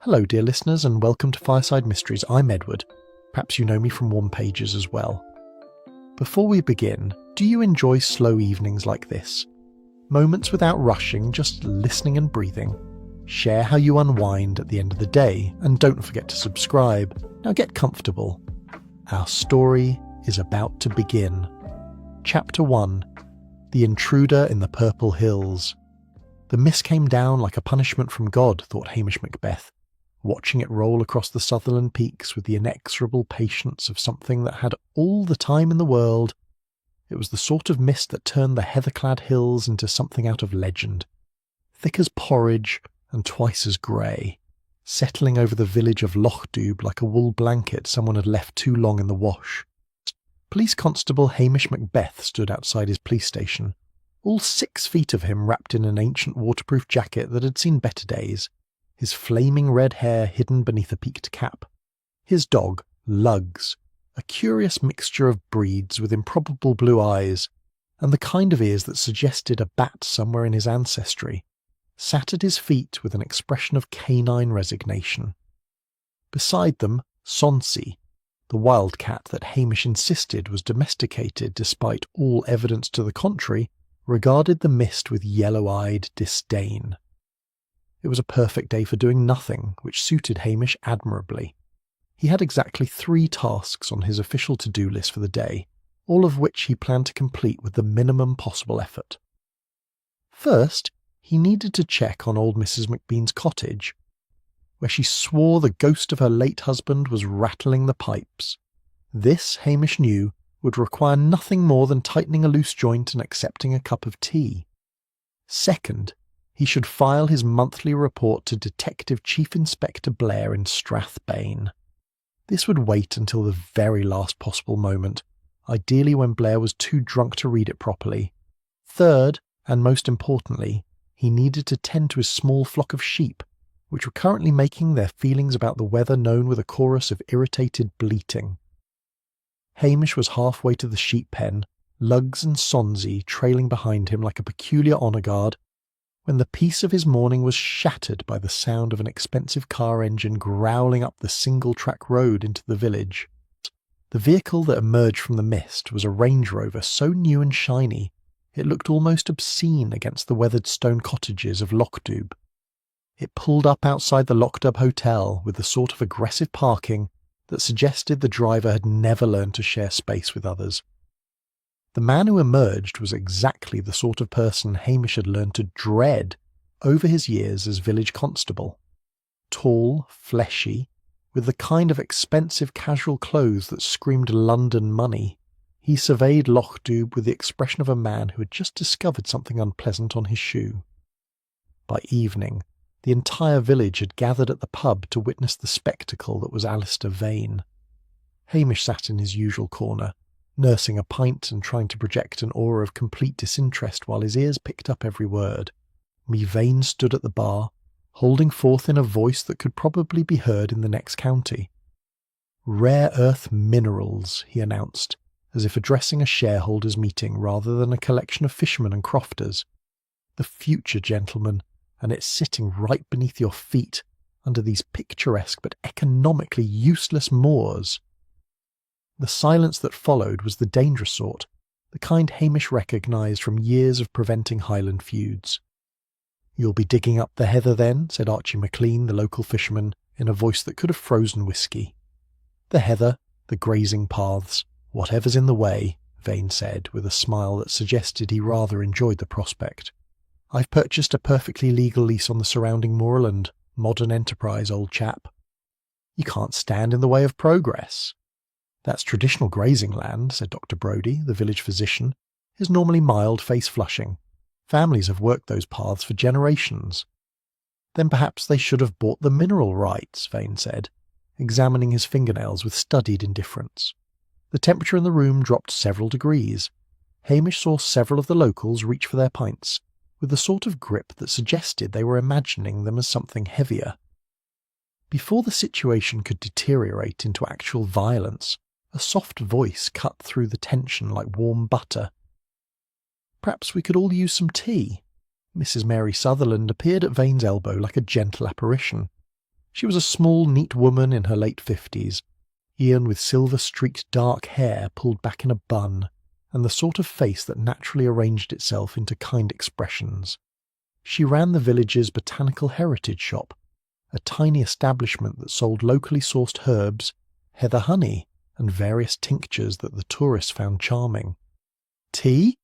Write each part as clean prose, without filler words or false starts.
Hello dear listeners and welcome to Fireside Mysteries. I'm Edward. Perhaps you know me from Warm Pages as well. Before we begin, do you enjoy slow evenings like this? Moments without rushing, just listening and breathing. Share how you unwind at the end of the day and don't forget to subscribe. Now get comfortable. Our story is about to begin. Chapter 1. The Intruder in the Purple Hills. The mist came down like a punishment from God, thought Hamish Macbeth, watching it roll across the Sutherland peaks with the inexorable patience of something that had all the time in the world. It was the sort of mist that turned the heather-clad hills into something out of legend, thick as porridge and twice as grey, settling over the village of Loch-Dubh like a wool blanket someone had left too long in the wash. Police Constable Hamish Macbeth stood outside his police station, all 6 feet of him wrapped in an ancient waterproof jacket that had seen better days, his flaming red hair hidden beneath a peaked cap. His dog, Lugs, a curious mixture of breeds with improbable blue eyes, and the kind of ears that suggested a bat somewhere in his ancestry, sat at his feet with an expression of canine resignation. Beside them, Sonsi, the wildcat that Hamish insisted was domesticated despite all evidence to the contrary, regarded the mist with yellow-eyed disdain. It was a perfect day for doing nothing, which suited Hamish admirably. He had exactly 3 tasks on his official to-do list for the day, all of which he planned to complete with the minimum possible effort. First, he needed to check on old Mrs. McBean's cottage, where she swore the ghost of her late husband was rattling the pipes. This, Hamish knew, would require nothing more than tightening a loose joint and accepting a cup of tea. Second, he should file his monthly report to Detective Chief Inspector Blair in Strathbane. This would wait until the very last possible moment, ideally when Blair was too drunk to read it properly. Third, and most importantly, he needed to tend to his small flock of sheep, which were currently making their feelings about the weather known with a chorus of irritated bleating. Hamish was halfway to the sheep pen, Lugs and Sonsi trailing behind him like a peculiar honour guard, when the peace of his morning was shattered by the sound of an expensive car engine growling up the single-track road into the village. The vehicle that emerged from the mist was a Range Rover so new and shiny it looked almost obscene against the weathered stone cottages of Loch-Dubh. It pulled up outside the Loch-Dubh Hotel with the sort of aggressive parking that suggested the driver had never learned to share space with others. The man who emerged was exactly the sort of person Hamish had learned to dread over his years as village constable. Tall, fleshy, with the kind of expensive casual clothes that screamed London money, he surveyed Loch-Dubh with the expression of a man who had just discovered something unpleasant on his shoe. By evening, the entire village had gathered at the pub to witness the spectacle that was Alistair Vane. Hamish sat in his usual corner, nursing a pint and trying to project an aura of complete disinterest while his ears picked up every word. Vane stood at the bar, holding forth in a voice that could probably be heard in the next county. "Rare earth minerals," he announced, as if addressing a shareholders' meeting rather than a collection of fishermen and crofters. "The future, gentlemen, and it's sitting right beneath your feet under these picturesque but economically useless moors." The silence that followed was the dangerous sort, the kind Hamish recognised from years of preventing Highland feuds. "You'll be digging up the heather then?" said Archie McLean, the local fisherman, in a voice that could have frozen whisky. "The heather, the grazing paths, whatever's in the way," Vane said, with a smile that suggested he rather enjoyed the prospect. "I've purchased a perfectly legal lease on the surrounding moorland. Modern enterprise, old chap." "You can't stand in the way of progress." "That's traditional grazing land," said Dr. Brodie, the village physician, his normally mild face flushing. "Families have worked those paths for generations." "Then perhaps they should have bought the mineral rights," Vane said, examining his fingernails with studied indifference. The temperature in the room dropped several degrees. Hamish saw several of the locals reach for their pints, with the sort of grip that suggested they were imagining them as something heavier. Before the situation could deteriorate into actual violence, a soft voice cut through the tension like warm butter. "Perhaps we could all use some tea." Mrs. Mary Sutherland appeared at Vane's elbow like a gentle apparition. She was a small, neat woman in her late 50s, Ian with silver-streaked dark hair pulled back in a bun, and the sort of face that naturally arranged itself into kind expressions. She ran the village's botanical heritage shop, a tiny establishment that sold locally sourced herbs, heather honey, and various tinctures that the tourists found charming. Tea?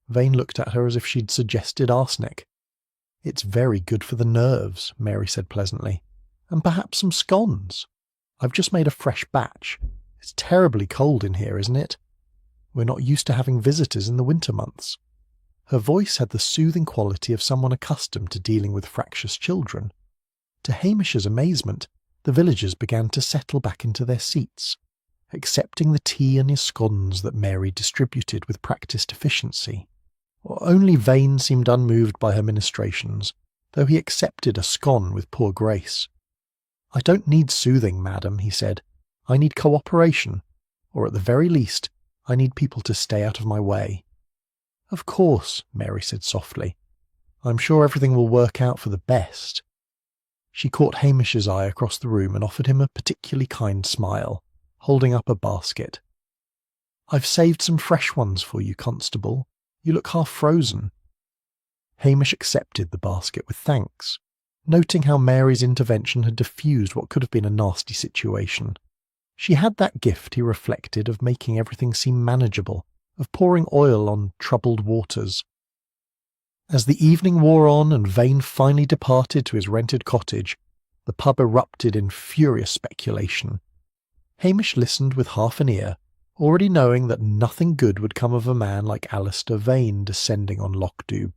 Vane looked at her as if she'd suggested arsenic. It's very good for the nerves, Mary said pleasantly. And perhaps some scones. I've just made a fresh batch. It's terribly cold in here, isn't it? We're not used to having visitors in the winter months. Her voice had the soothing quality of someone accustomed to dealing with fractious children. To Hamish's amazement, the villagers began to settle back into their seats, accepting the tea and his scones that Mary distributed with practised efficiency. Only Vane seemed unmoved by her ministrations, though he accepted a scone with poor grace. "I don't need soothing, madam," he said. "I need cooperation, or at the very least, I need people to stay out of my way." "Of course," Mary said softly. "I'm sure everything will work out for the best." She caught Hamish's eye across the room and offered him a particularly kind smile, holding up a basket. "I've saved some fresh ones for you, Constable. You look half frozen." Hamish accepted the basket with thanks, noting how Mary's intervention had diffused what could have been a nasty situation. She had that gift, he reflected, of making everything seem manageable, of pouring oil on troubled waters. As the evening wore on and Vane finally departed to his rented cottage, the pub erupted in furious speculation. Hamish listened with half an ear, already knowing that nothing good would come of a man like Alistair Vane descending on Loch Dubh.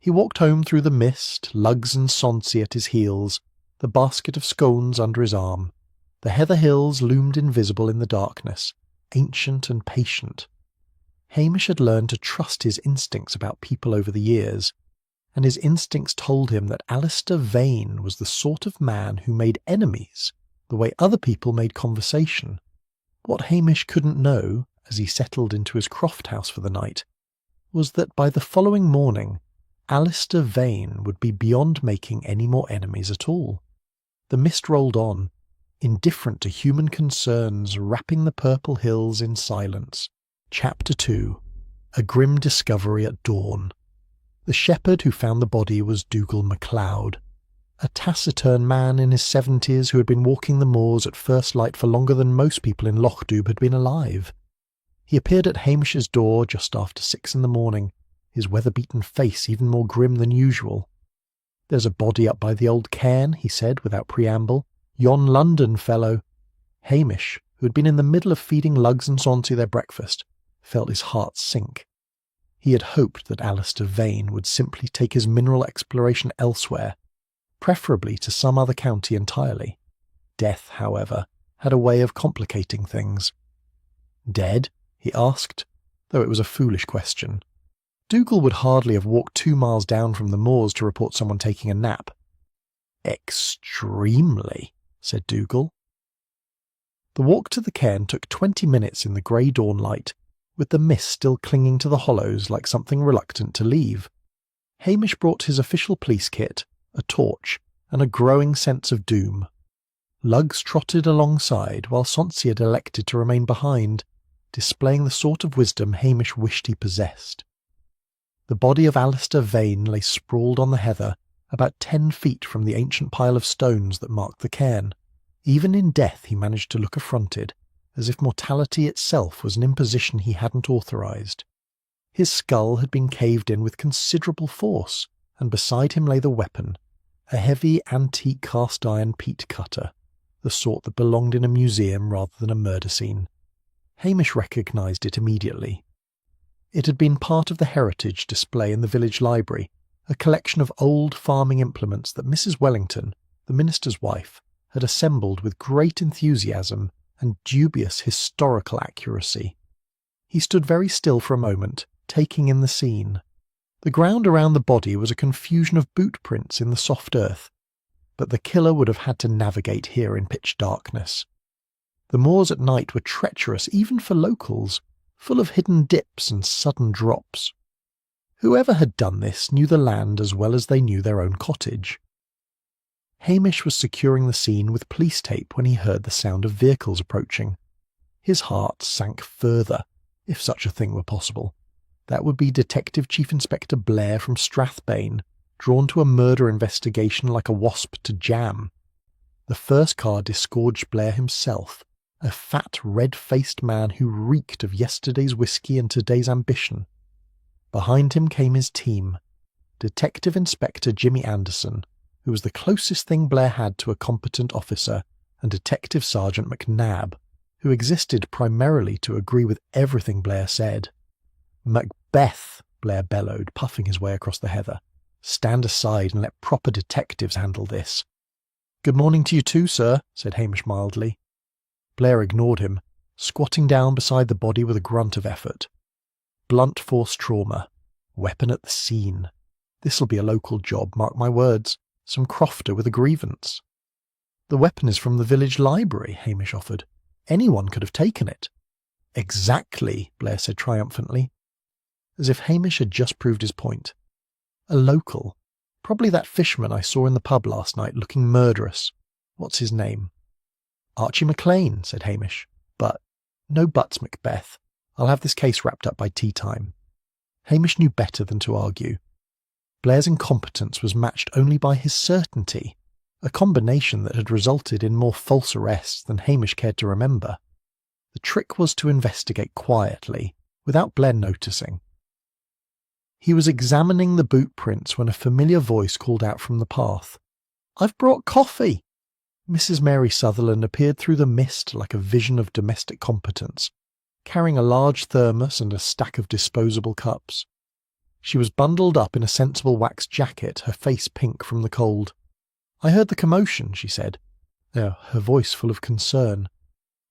He walked home through the mist, lugs and sonsy at his heels, the basket of scones under his arm. The heather hills loomed invisible in the darkness, ancient and patient. Hamish had learned to trust his instincts about people over the years, and his instincts told him that Alistair Vane was the sort of man who made enemies the way other people made conversation. What Hamish couldn't know, as he settled into his croft house for the night, was that by the following morning Alistair Vane would be beyond making any more enemies at all. The mist rolled on, indifferent to human concerns, wrapping the purple hills in silence. Chapter 2. A Grim Discovery at Dawn. The shepherd who found the body was Dougal MacLeod, a taciturn man in his 70s who had been walking the moors at first light for longer than most people in Loch Dubh had been alive. He appeared at Hamish's door just after 6 in the morning, his weather-beaten face even more grim than usual. "There's a body up by the old cairn," he said without preamble. "Yon London fellow." Hamish, who had been in the middle of feeding lugs and sonsy their breakfast, felt his heart sink. He had hoped that Alistair Vane would simply take his mineral exploration elsewhere, preferably to some other county entirely. Death, however, had a way of complicating things. "Dead?" he asked, though it was a foolish question. Dougal would hardly have walked 2 miles down from the moors to report someone taking a nap. "Extremely," said Dougal. The walk to the cairn took 20 minutes in the grey dawnlight, with the mist still clinging to the hollows like something reluctant to leave. Hamish brought his official police kit, a torch, and a growing sense of doom. Lugs trotted alongside, while Sonsy had elected to remain behind, displaying the sort of wisdom Hamish wished he possessed. The body of Alistair Vane lay sprawled on the heather, about 10 feet from the ancient pile of stones that marked the cairn. Even in death he managed to look affronted, as if mortality itself was an imposition he hadn't authorized. His skull had been caved in with considerable force, and beside him lay the weapon, a heavy antique cast-iron peat cutter, the sort that belonged in a museum rather than a murder scene. Hamish recognised it immediately. It had been part of the heritage display in the village library, a collection of old farming implements that Mrs. Wellington, the minister's wife, had assembled with great enthusiasm and dubious historical accuracy. He stood very still for a moment, taking in the scene. The ground around the body was a confusion of boot prints in the soft earth, but the killer would have had to navigate here in pitch darkness. The moors at night were treacherous even for locals, full of hidden dips and sudden drops. Whoever had done this knew the land as well as they knew their own cottage. Hamish was securing the scene with police tape when he heard the sound of vehicles approaching. His heart sank further, if such a thing were possible. That would be Detective Chief Inspector Blair from Strathbane, drawn to a murder investigation like a wasp to jam. The first car disgorged Blair himself, a fat, red-faced man who reeked of yesterday's whiskey and today's ambition. Behind him came his team, Detective Inspector Jimmy Anderson, who was the closest thing Blair had to a competent officer, and Detective Sergeant McNabb, who existed primarily to agree with everything Blair said. "Macbeth," Blair bellowed, puffing his way across the heather. "Stand aside and let proper detectives handle this." "Good morning to you too, sir," said Hamish mildly. Blair ignored him, squatting down beside the body with a grunt of effort. "Blunt force trauma. Weapon at the scene. This'll be a local job, mark my words. Some crofter with a grievance." "The weapon is from the village library," Hamish offered. "Anyone could have taken it." "Exactly," Blair said triumphantly, as if Hamish had just proved his point. "A local. Probably that fisherman I saw in the pub last night, looking murderous. What's his name?" "Archie McLean," said Hamish. "But—" "No buts, Macbeth. I'll have this case wrapped up by tea time." Hamish knew better than to argue. Blair's incompetence was matched only by his certainty, a combination that had resulted in more false arrests than Hamish cared to remember. The trick was to investigate quietly, without Blair noticing. He was examining the boot prints when a familiar voice called out from the path. "I've brought coffee!" Mrs. Mary Sutherland appeared through the mist like a vision of domestic competence, carrying a large thermos and a stack of disposable cups. She was bundled up in a sensible wax jacket, her face pink from the cold. "I heard the commotion," she said, her voice full of concern.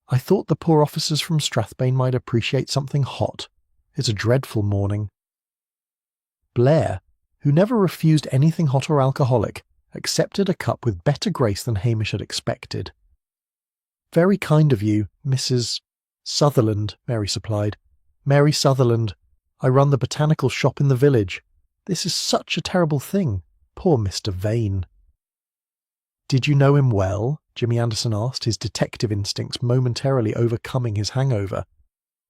"I thought the poor officers from Strathbane might appreciate something hot. It's a dreadful morning." Blair, who never refused anything hot or alcoholic, accepted a cup with better grace than Hamish had expected. "Very kind of you, Mrs. Sutherland," Mary supplied. "Mary Sutherland. I run the botanical shop in the village. This is such a terrible thing. Poor Mr. Vane." "Did you know him well?" Jimmy Anderson asked, his detective instincts momentarily overcoming his hangover.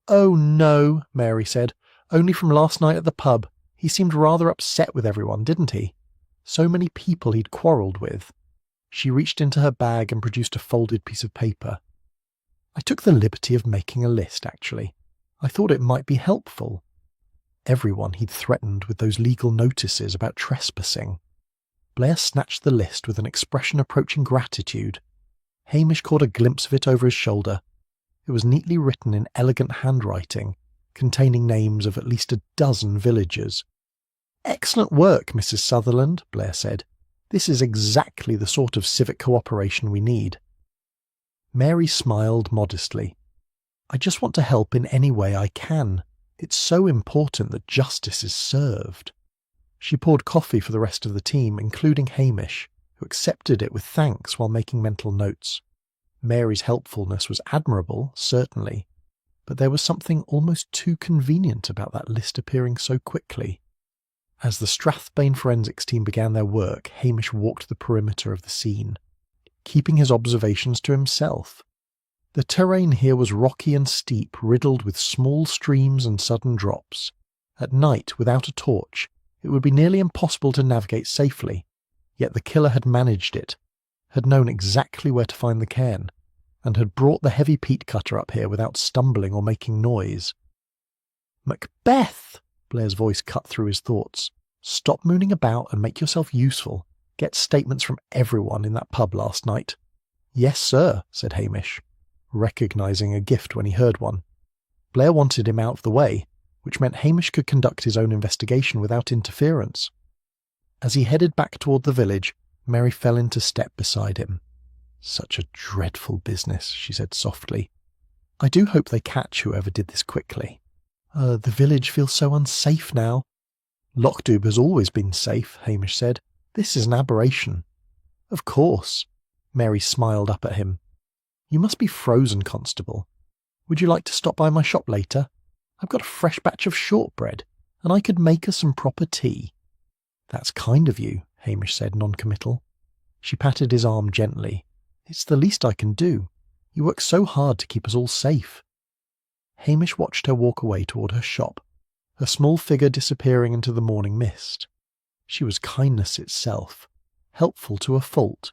"Oh, no," Mary said. "Only from last night at the pub. He seemed rather upset with everyone, didn't he? So many people he'd quarrelled with." She reached into her bag and produced a folded piece of paper. "I took the liberty of making a list, actually. I thought it might be helpful. Everyone he'd threatened with those legal notices about trespassing." Blair snatched the list with an expression approaching gratitude. Hamish caught a glimpse of it over his shoulder. It was neatly written in elegant handwriting, containing names of at least a dozen villagers. "Excellent work, Mrs. Sutherland," Blair said. "This is exactly the sort of civic cooperation we need." Mary smiled modestly. "I just want to help in any way I can. It's so important that justice is served." She poured coffee for the rest of the team, including Hamish, who accepted it with thanks while making mental notes. Mary's helpfulness was admirable, certainly, but there was something almost too convenient about that list appearing so quickly. As the Strathbane forensics team began their work, Hamish walked the perimeter of the scene, keeping his observations to himself. The terrain here was rocky and steep, riddled with small streams and sudden drops. At night, without a torch, it would be nearly impossible to navigate safely, yet the killer had managed it, had known exactly where to find the cairn, and had brought the heavy peat cutter up here without stumbling or making noise. "Macbeth!" Blair's voice cut through his thoughts. "Stop mooning about and make yourself useful. Get statements from everyone in that pub last night." "Yes, sir," said Hamish, recognising a gift when he heard one. Blair wanted him out of the way, which meant Hamish could conduct his own investigation without interference. As he headed back toward the village, Mary fell into step beside him. "Such a dreadful business," she said softly. "I do hope they catch whoever did this quickly. The village feels so unsafe now." "Lockdube has always been safe," Hamish said. "This is an aberration." "Of course." Mary smiled up at him. "You must be frozen, Constable. Would you like to stop by my shop later? I've got a fresh batch of shortbread, and I could make us some proper tea." "That's kind of you," Hamish said, non-committal. She patted his arm gently. "It's the least I can do. You work so hard to keep us all safe." Hamish watched her walk away toward her shop, her small figure disappearing into the morning mist. She was kindness itself, helpful to a fault,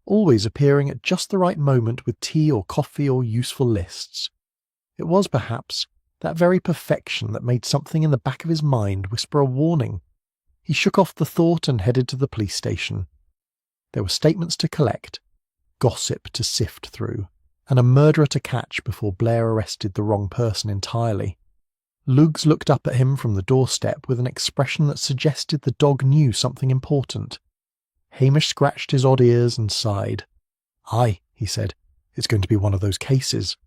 always appearing at just the right moment with tea or coffee or useful lists. It was, perhaps, that very perfection that made something in the back of his mind whisper a warning. He shook off the thought and headed to the police station. There were statements to collect, gossip to sift through, and a murderer to catch before Blair arrested the wrong person entirely. Lugs looked up at him from the doorstep with an expression that suggested the dog knew something important. Hamish scratched his odd ears and sighed. "Aye," he said, "it's going to be one of those cases."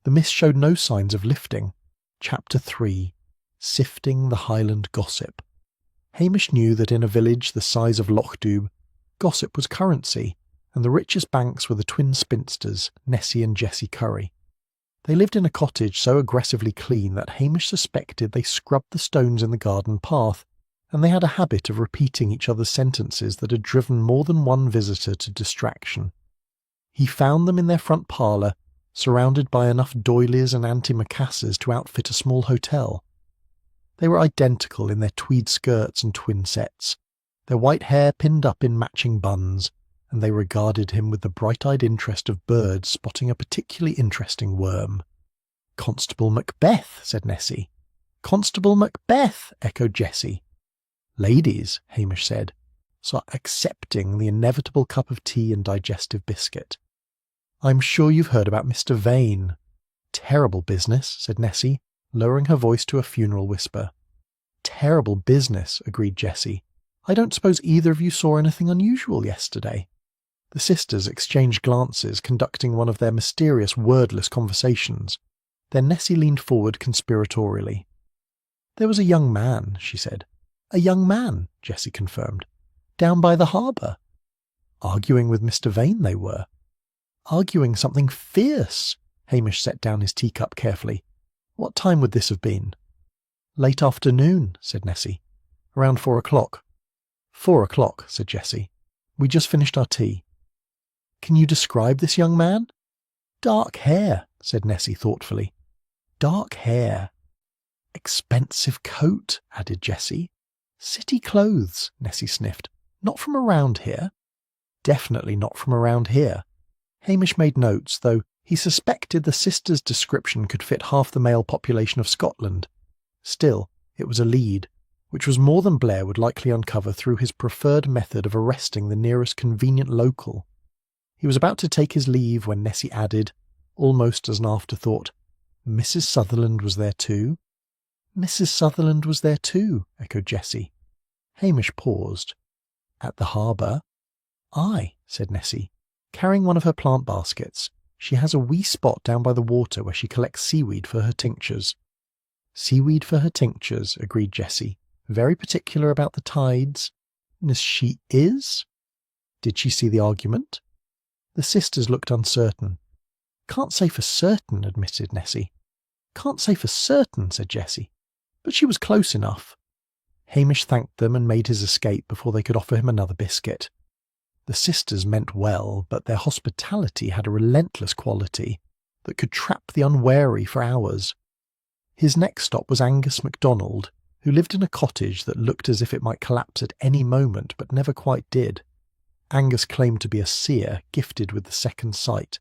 The mist showed no signs of lifting. Chapter 3. Sifting the Highland Gossip. Hamish knew that in a village the size of Lochdoub, gossip was currency, and the richest banks were the twin spinsters, Nessie and Jessie Curry. They lived in a cottage so aggressively clean that Hamish suspected they scrubbed the stones in the garden path, and they had a habit of repeating each other's sentences that had driven more than one visitor to distraction. He found them in their front parlour, surrounded by enough doilies and antimacassars to outfit a small hotel. They were identical in their tweed skirts and twin sets, their white hair pinned up in matching buns, and they regarded him with the bright-eyed interest of birds spotting a particularly interesting worm. "Constable Macbeth," said Nessie. "Constable Macbeth," echoed Jessie. "Ladies," Hamish said, so accepting the inevitable cup of tea and digestive biscuit. "I'm sure you've heard about Mr. Vane." "Terrible business," said Nessie, lowering her voice to a funeral whisper. "Terrible business," agreed Jessie. "I don't suppose either of you saw anything unusual yesterday?" The sisters exchanged glances, conducting one of their mysterious wordless conversations. Then Nessie leaned forward conspiratorially. "There was a young man," she said. "A young man," Jessie confirmed. "Down by the harbour." "Arguing with Mr. Vane they were." "Arguing something fierce." Hamish set down his teacup carefully. "What time would this have been?" "Late afternoon," said Nessie. "Around 4 o'clock." "4 o'clock," said Jessie. "We just finished our tea." "Can you describe this young man?" "Dark hair," said Nessie thoughtfully. "Dark hair." "Expensive coat," added Jessie. "City clothes," Nessie sniffed. "Not from around here?" "Definitely not from around here." Hamish made notes, though he suspected the sisters' description could fit half the male population of Scotland. Still, it was a lead, which was more than Blair would likely uncover through his preferred method of arresting the nearest convenient local. He was about to take his leave when Nessie added, almost as an afterthought, "Mrs. Sutherland was there too?" "Mrs. Sutherland was there too," echoed Jessie. Hamish paused. "At the harbour?" "Aye," said Nessie, carrying one of her plant baskets. "She has a wee spot down by the water where she collects seaweed for her tinctures." "Seaweed for her tinctures," agreed Jessie. "Very particular about the tides." "She is?" "Did she see the argument?" The sisters looked uncertain. "Can't say for certain," admitted Nessie. "Can't say for certain," said Jessie. "But she was close enough." Hamish thanked them and made his escape before they could offer him another biscuit. The sisters meant well, but their hospitality had a relentless quality that could trap the unwary for hours. His next stop was Angus MacDonald, who lived in a cottage that looked as if it might collapse at any moment, but never quite did. Angus claimed to be a seer, gifted with the second sight,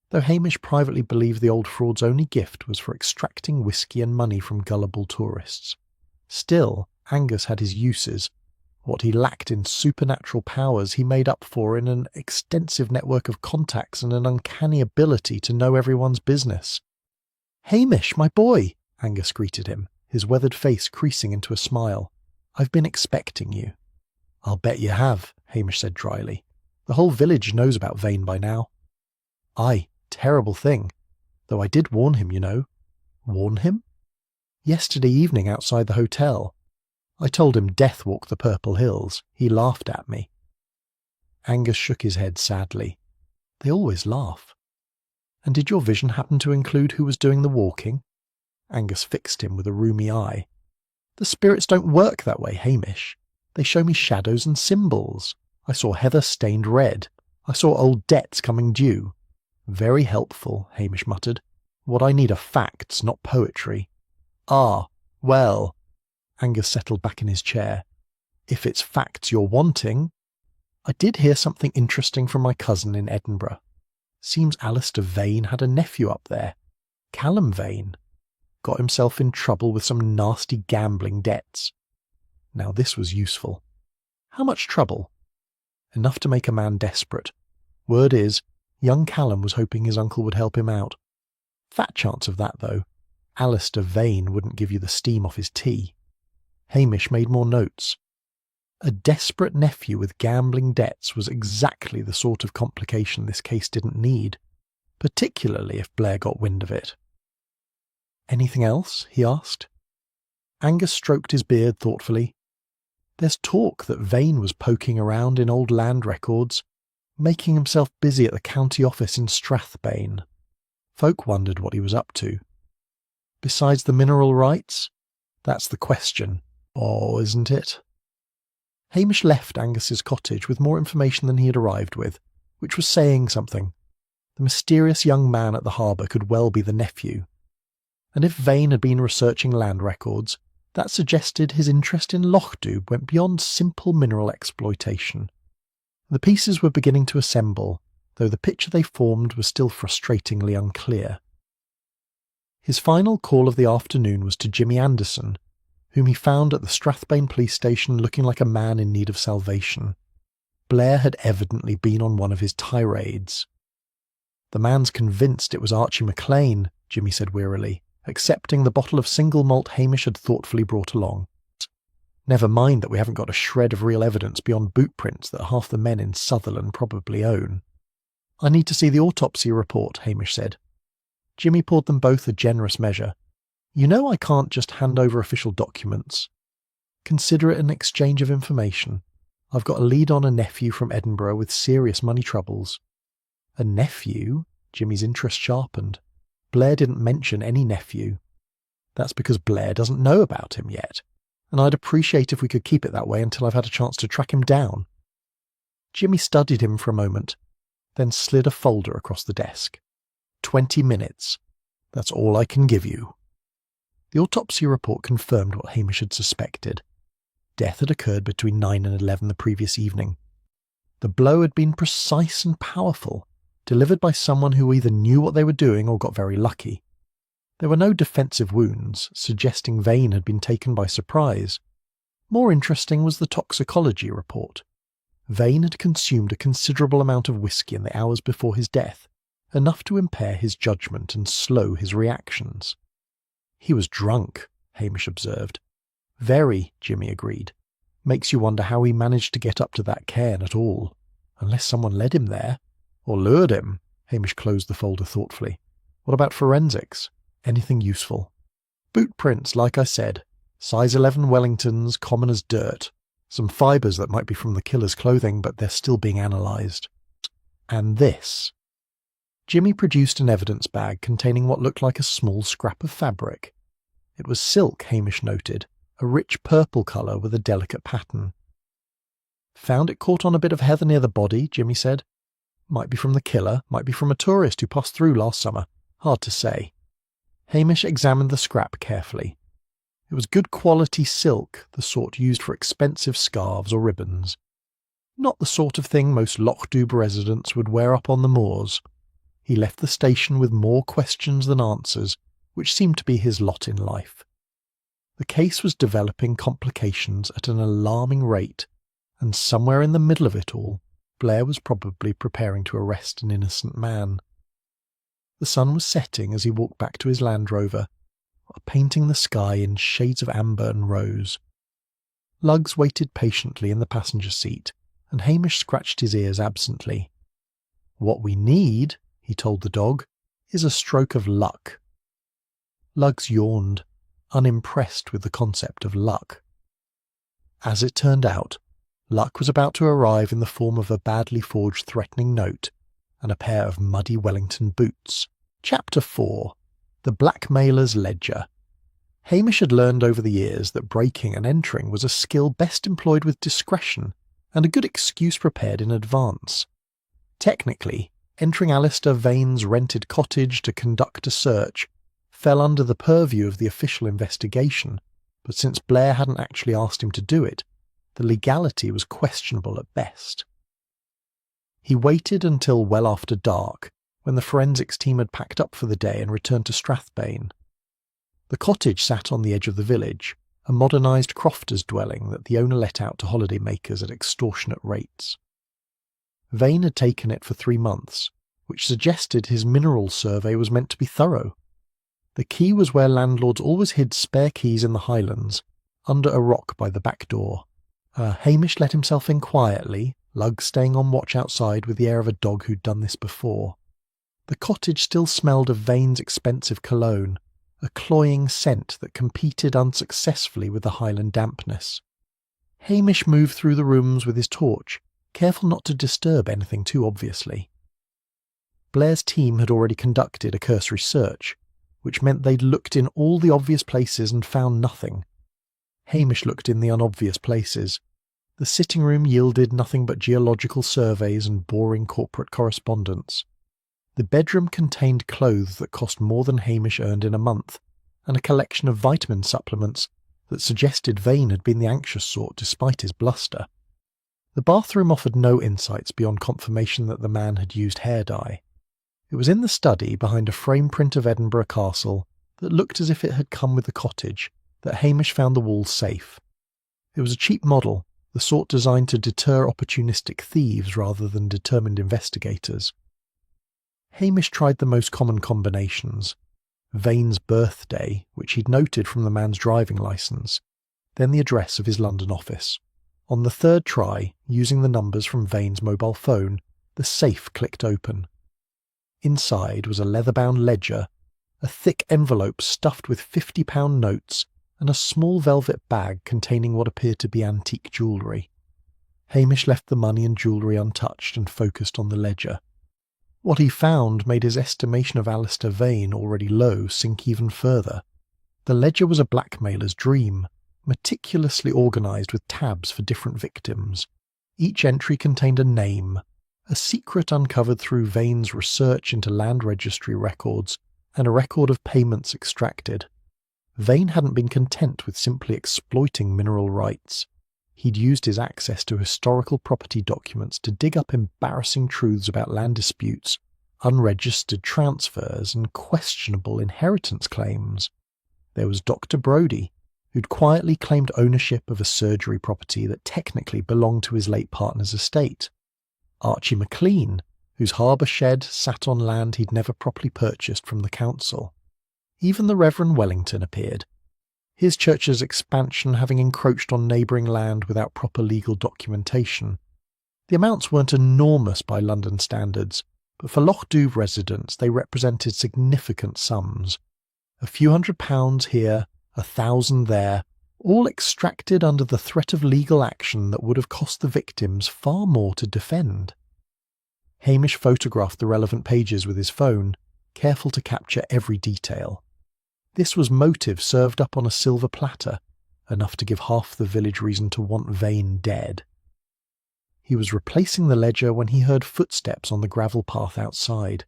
though Hamish privately believed the old fraud's only gift was for extracting whisky and money from gullible tourists. Still, Angus had his uses. What he lacked in supernatural powers he made up for in an extensive network of contacts and an uncanny ability to know everyone's business. "Hamish, my boy!" Angus greeted him, his weathered face creasing into a smile. "I've been expecting you." "I'll bet you have," Hamish said dryly. "The whole village knows about Vane by now." "Aye, terrible thing. Though I did warn him, you know." "Warn him?" "Yesterday evening outside the hotel. I told him death walked the Purple Hills. He laughed at me." Angus shook his head sadly. "They always laugh." "And did your vision happen to include who was doing the walking?" Angus fixed him with a rheumy eye. "The spirits don't work that way, Hamish. They show me shadows and symbols. I saw heather stained red. I saw old debts coming due. Very helpful, Hamish muttered. What I need are facts, not poetry. Ah, well. Angus settled back in his chair. If it's facts you're wanting. I did hear something interesting from my cousin in Edinburgh. Seems Alistair Vane had a nephew up there. Callum Vane. Got himself in trouble with some nasty gambling debts. Now this was useful. How much trouble? Enough to make a man desperate. Word is, young Callum was hoping his uncle would help him out. Fat chance of that, though. Alistair Vane wouldn't give you the steam off his tea. Hamish made more notes. A desperate nephew with gambling debts was exactly the sort of complication this case didn't need, particularly if Blair got wind of it. Anything else? He asked. Angus stroked his beard thoughtfully. There's talk that Vane was poking around in old land records, making himself busy at the county office in Strathbane. Folk wondered what he was up to. Besides the mineral rights? That's the question. Oh, isn't it? Hamish left Angus's cottage with more information than he had arrived with, which was saying something. The mysterious young man at the harbour could well be the nephew. And if Vane had been researching land records, that suggested his interest in Lochdoub went beyond simple mineral exploitation. The pieces were beginning to assemble, though the picture they formed was still frustratingly unclear. His final call of the afternoon was to Jimmy Anderson, whom he found at the Strathbane police station looking like a man in need of salvation. Blair had evidently been on one of his tirades. The man's convinced it was Archie McLean, Jimmy said wearily, accepting the bottle of single malt Hamish had thoughtfully brought along. Never mind that we haven't got a shred of real evidence beyond boot prints that half the men in Sutherland probably own. I need to see the autopsy report, Hamish said. Jimmy poured them both a generous measure. You know I can't just hand over official documents. Consider it an exchange of information. I've got a lead on a nephew from Edinburgh with serious money troubles. A nephew? Jimmy's interest sharpened. Blair didn't mention any nephew. That's because Blair doesn't know about him yet, and I'd appreciate if we could keep it that way until I've had a chance to track him down. Jimmy studied him for a moment, then slid a folder across the desk. 20 minutes. That's all I can give you. The autopsy report confirmed what Hamish had suspected. Death had occurred between 9 and 11 the previous evening. The blow had been precise and powerful, delivered by someone who either knew what they were doing or got very lucky. There were no defensive wounds, suggesting Vane had been taken by surprise. More interesting was the toxicology report. Vane had consumed a considerable amount of whisky in the hours before his death, enough to impair his judgment and slow his reactions. He was drunk, Hamish observed. Very, Jimmy agreed. Makes you wonder how he managed to get up to that cairn at all, unless someone led him there. Or lured him. Hamish closed the folder thoughtfully. What about forensics? Anything useful? Boot prints, like I said. Size 11 Wellingtons, common as dirt. Some fibres that might be from the killer's clothing, but they're still being analysed. And this. Jimmy produced an evidence bag containing what looked like a small scrap of fabric. It was silk, Hamish noted, a rich purple colour with a delicate pattern. Found it caught on a bit of heather near the body, Jimmy said. Might be from the killer, might be from a tourist who passed through last summer. Hard to say. Hamish examined the scrap carefully. It was good quality silk, the sort used for expensive scarves or ribbons. Not the sort of thing most Lochdoub residents would wear up on the moors. He left the station with more questions than answers, which seemed to be his lot in life. The case was developing complications at an alarming rate, and somewhere in the middle of it all, Blair was probably preparing to arrest an innocent man. The sun was setting as he walked back to his Land Rover, painting the sky in shades of amber and rose. Luggs waited patiently in the passenger seat, and Hamish scratched his ears absently. What we need, he told the dog, is a stroke of luck. Luggs yawned, unimpressed with the concept of luck. As it turned out, luck was about to arrive in the form of a badly forged threatening note and a pair of muddy Wellington boots. Chapter 4. The Blackmailer's Ledger. Hamish had learned over the years that breaking and entering was a skill best employed with discretion and a good excuse prepared in advance. Technically, entering Alistair Vane's rented cottage to conduct a search fell under the purview of the official investigation, but since Blair hadn't actually asked him to do it, the legality was questionable at best. He waited until well after dark, when the forensics team had packed up for the day and returned to Strathbane. The cottage sat on the edge of the village, a modernised crofter's dwelling that the owner let out to holidaymakers at extortionate rates. Vane had taken it for 3 months, which suggested his mineral survey was meant to be thorough. The key was where landlords always hid spare keys in the Highlands, under a rock by the back door. Hamish let himself in quietly, Lug staying on watch outside with the air of a dog who'd done this before. The cottage still smelled of Vane's expensive cologne, a cloying scent that competed unsuccessfully with the Highland dampness. Hamish moved through the rooms with his torch, careful not to disturb anything too obviously. Blair's team had already conducted a cursory search, which meant they'd looked in all the obvious places and found nothing. Hamish looked in the unobvious places. The sitting room yielded nothing but geological surveys and boring corporate correspondence. The bedroom contained clothes that cost more than Hamish earned in a month, and a collection of vitamin supplements that suggested Vane had been the anxious sort despite his bluster. The bathroom offered no insights beyond confirmation that the man had used hair dye. It was in the study, behind a frame print of Edinburgh Castle that looked as if it had come with the cottage, that Hamish found the wall safe. It was a cheap model, the sort designed to deter opportunistic thieves rather than determined investigators. Hamish tried the most common combinations. Vane's birthday, which he'd noted from the man's driving licence, then the address of his London office. On the third try, using the numbers from Vane's mobile phone, the safe clicked open. Inside was a leather-bound ledger, a thick envelope stuffed with £50 notes, and a small velvet bag containing what appeared to be antique jewellery. Hamish left the money and jewellery untouched and focused on the ledger. What he found made his estimation of Alistair Vane, already low, sink even further. The ledger was a blackmailer's dream, meticulously organised with tabs for different victims. Each entry contained a name, a secret uncovered through Vane's research into land registry records, and a record of payments extracted. Vane hadn't been content with simply exploiting mineral rights. He'd used his access to historical property documents to dig up embarrassing truths about land disputes, unregistered transfers, and questionable inheritance claims. There was Dr. Brodie, who'd quietly claimed ownership of a surgery property that technically belonged to his late partner's estate. Archie McLean, whose harbour shed sat on land he'd never properly purchased from the council. Even the Reverend Wellington appeared, his church's expansion having encroached on neighbouring land without proper legal documentation. The amounts weren't enormous by London standards, but for Loch Douve residents they represented significant sums. A few £100 here, 1,000 there, all extracted under the threat of legal action that would have cost the victims far more to defend. Hamish photographed the relevant pages with his phone, careful to capture every detail. This was motive served up on a silver platter, enough to give half the village reason to want Vane dead. He was replacing the ledger when he heard footsteps on the gravel path outside.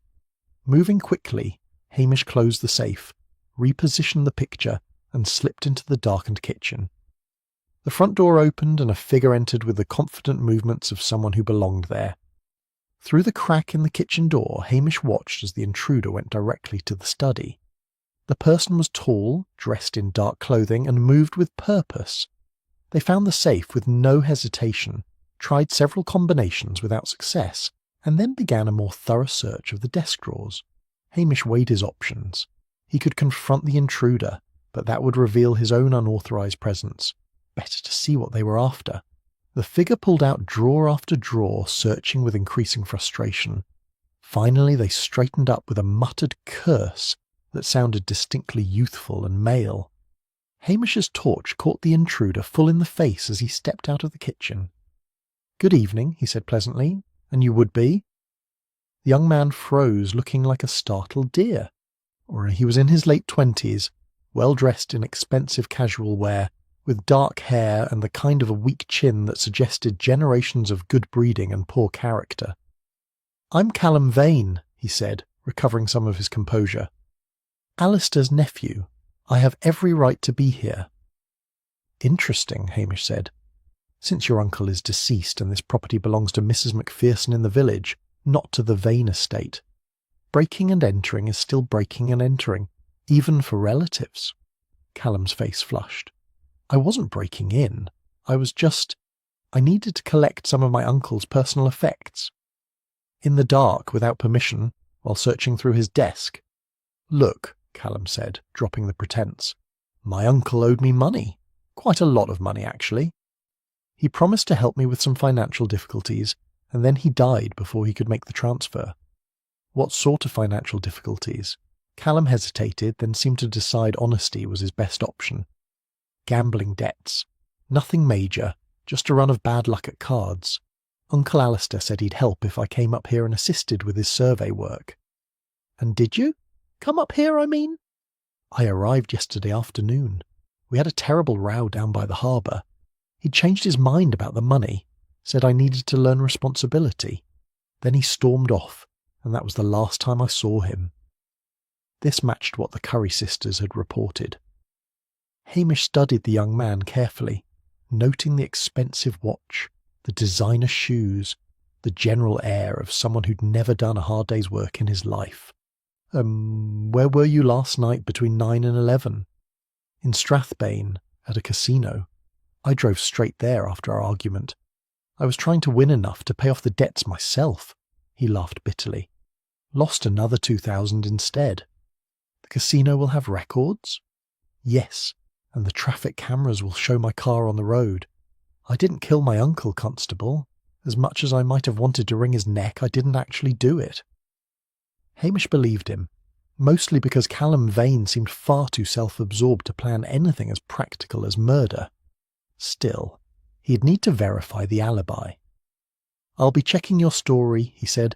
Moving quickly, Hamish closed the safe, repositioned the picture, and slipped into the darkened kitchen. The front door opened and a figure entered with the confident movements of someone who belonged there. Through the crack in the kitchen door, Hamish watched as the intruder went directly to the study. The person was tall, dressed in dark clothing, and moved with purpose. They found the safe with no hesitation, tried several combinations without success, and then began a more thorough search of the desk drawers. Hamish weighed his options. He could confront the intruder, but that would reveal his own unauthorised presence. Better to see what they were after. The figure pulled out drawer after drawer, searching with increasing frustration. Finally they straightened up with a muttered curse that sounded distinctly youthful and male. Hamish's torch caught the intruder full in the face as he stepped out of the kitchen. "Good evening," he said pleasantly. "And you would be?" The young man froze, looking like a startled deer. He was in his late 20s, well dressed in expensive casual wear, with dark hair and the kind of a weak chin that suggested generations of good breeding and poor character. "I'm Callum Vane," he said, recovering some of his composure. "Alistair's nephew. I have every right to be here." "Interesting," Hamish said. "Since your uncle is deceased and this property belongs to Mrs. Macpherson in the village, not to the Vane estate. Breaking and entering is still breaking and entering, even for relatives." Callum's face flushed. "I wasn't breaking in. I needed to collect some of my uncle's personal effects." In the dark, without permission, while searching through his desk. "Look," Callum said, dropping the pretense. "My uncle owed me money. Quite a lot of money, actually. He promised to help me with some financial difficulties, and then he died before he could make the transfer." "What sort of financial difficulties?" Callum hesitated, then seemed to decide honesty was his best option. "Gambling debts. Nothing major, just a run of bad luck at cards. Uncle Alistair said he'd help if I came up here and assisted with his survey work." "And did you? Come up here, I mean?" "I arrived yesterday afternoon. We had a terrible row down by the harbour. He'd changed his mind about the money, said I needed to learn responsibility. Then he stormed off, and that was the last time I saw him." This matched what the Curry sisters had reported. Hamish studied the young man carefully, noting the expensive watch, the designer shoes, the general air of someone who'd never done a hard day's work in his life. Where were you last night between 9 and 11? "In Strathbane, at a casino. I drove straight there after our argument. I was trying to win enough to pay off the debts myself." He laughed bitterly. "Lost another 2,000 instead." "The casino will have records?" "Yes, and the traffic cameras will show my car on the road. I didn't kill my uncle, Constable. As much as I might have wanted to wring his neck, I didn't actually do it." Hamish believed him, mostly because Callum Vane seemed far too self-absorbed to plan anything as practical as murder. Still, he'd need to verify the alibi. "I'll be checking your story," he said.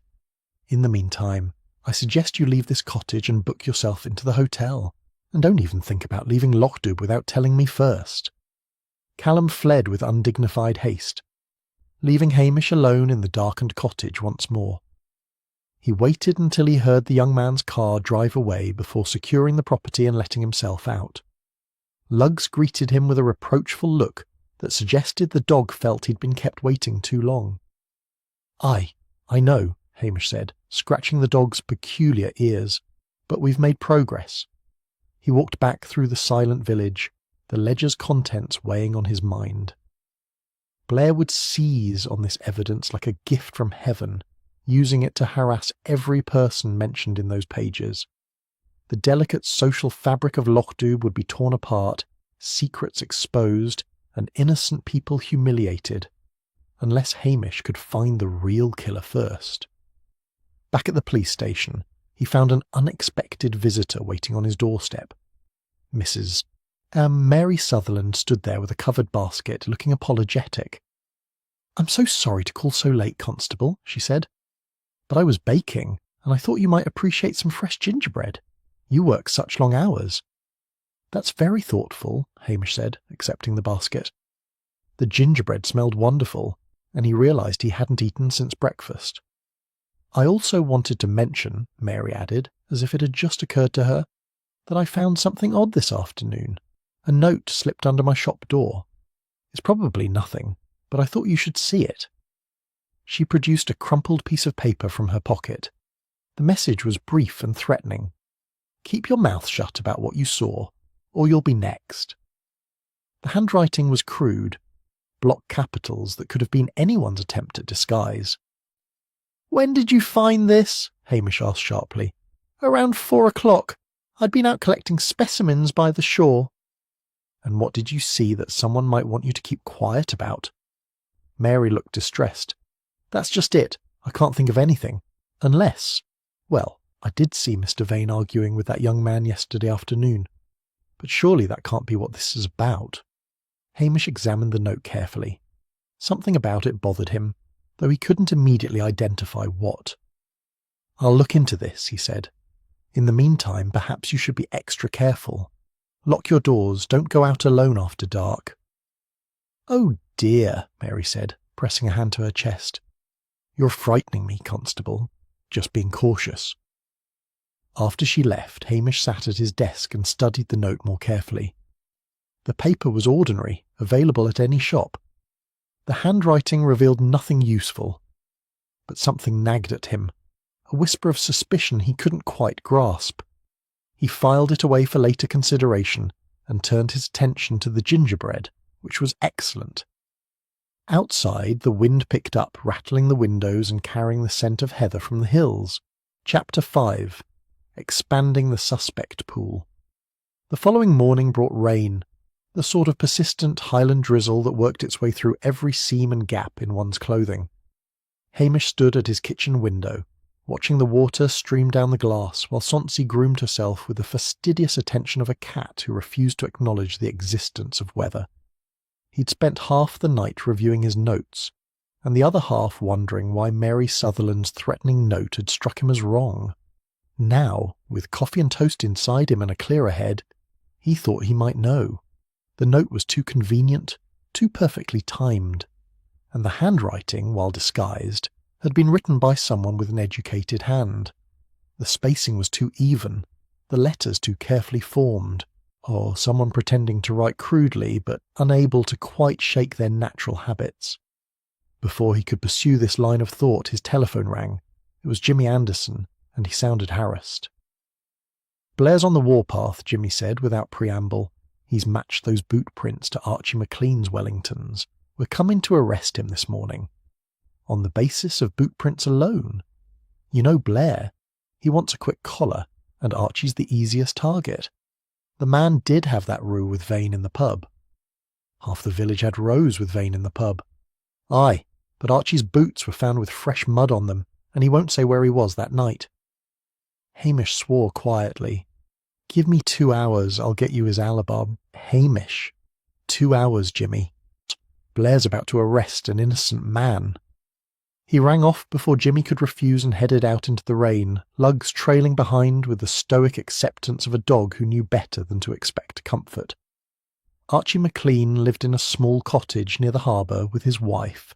"In the meantime, I suggest you leave this cottage and book yourself into the hotel. And don't even think about leaving Lochdoub without telling me first." Callum fled with undignified haste, leaving Hamish alone in the darkened cottage once more. He waited until he heard the young man's car drive away before securing the property and letting himself out. Luggs greeted him with a reproachful look that suggested the dog felt he'd been kept waiting too long. I know," Hamish said, scratching the dog's peculiar ears, "but we've made progress." He walked back through the silent village, the ledger's contents weighing on his mind. Blair would seize on this evidence like a gift from heaven, using it to harass every person mentioned in those pages. The delicate social fabric of Lochdoub would be torn apart, secrets exposed, and innocent people humiliated, unless Hamish could find the real killer first. Back at the police station, he found an unexpected visitor waiting on his doorstep. Mary Sutherland stood there with a covered basket, looking apologetic. "I'm so sorry to call so late, Constable," she said. "But I was baking, and I thought you might appreciate some fresh gingerbread. You work such long hours." "That's very thoughtful," Hamish said, accepting the basket. The gingerbread smelled wonderful, and he realised he hadn't eaten since breakfast. "I also wanted to mention," Mary added, as if it had just occurred to her, "that I found something odd this afternoon. A note slipped under my shop door. It's probably nothing, but I thought you should see it." She produced a crumpled piece of paper from her pocket. The message was brief and threatening. "Keep your mouth shut about what you saw, or you'll be next." The handwriting was crude, block capitals that could have been anyone's attempt at disguise. "When did you find this?" Hamish asked sharply. "Around 4 o'clock. I'd been out collecting specimens by the shore." "And what did you see that someone might want you to keep quiet about?" Mary looked distressed. "That's just it. I can't think of anything. Unless... Well, I did see Mr. Vane arguing with that young man yesterday afternoon. But surely that can't be what this is about." Hamish examined the note carefully. Something about it bothered him, though he couldn't immediately identify what. "I'll look into this," he said. "In the meantime, perhaps you should be extra careful. Lock your doors, don't go out alone after dark." "Oh dear," Mary said, pressing a hand to her chest. "You're frightening me, Constable. Just being cautious." After she left, Hamish sat at his desk and studied the note more carefully. The paper was ordinary, available at any shop. The handwriting revealed nothing useful, but something nagged at him, a whisper of suspicion he couldn't quite grasp. He filed it away for later consideration and turned his attention to the gingerbread, which was excellent. Outside, the wind picked up, rattling the windows and carrying the scent of heather from the hills. Chapter 5. Expanding the suspect pool. The following morning brought rain, the sort of persistent Highland drizzle that worked its way through every seam and gap in one's clothing. Hamish stood at his kitchen window, watching the water stream down the glass while Sonsi groomed herself with the fastidious attention of a cat who refused to acknowledge the existence of weather. He'd spent half the night reviewing his notes, and the other half wondering why Mary Sutherland's threatening note had struck him as wrong. Now, with coffee and toast inside him and a clearer head, he thought he might know. The note was too convenient, too perfectly timed, and the handwriting, while disguised, had been written by someone with an educated hand. The spacing was too even, the letters too carefully formed, or someone pretending to write crudely but unable to quite shake their natural habits. Before he could pursue this line of thought, his telephone rang. It was Jimmy Anderson, and he sounded harassed. "Blair's on the warpath," Jimmy said without preamble. "He's matched those boot prints to Archie McLean's Wellingtons. We're coming to arrest him this morning." "On the basis of boot prints alone? You know Blair. He wants a quick collar, and Archie's the easiest target. The man did have that row with Vane in the pub. Half the village had rows with Vane in the pub. Aye, but Archie's boots were found with fresh mud on them, and he won't say where he was that night." Hamish swore quietly. "Give me 2 hours, I'll get you his alibi." "Hamish. 2 hours, Jimmy. Blair's about to arrest an innocent man." He rang off before Jimmy could refuse and headed out into the rain, lugs trailing behind with the stoic acceptance of a dog who knew better than to expect comfort. Archie McLean lived in a small cottage near the harbour with his wife,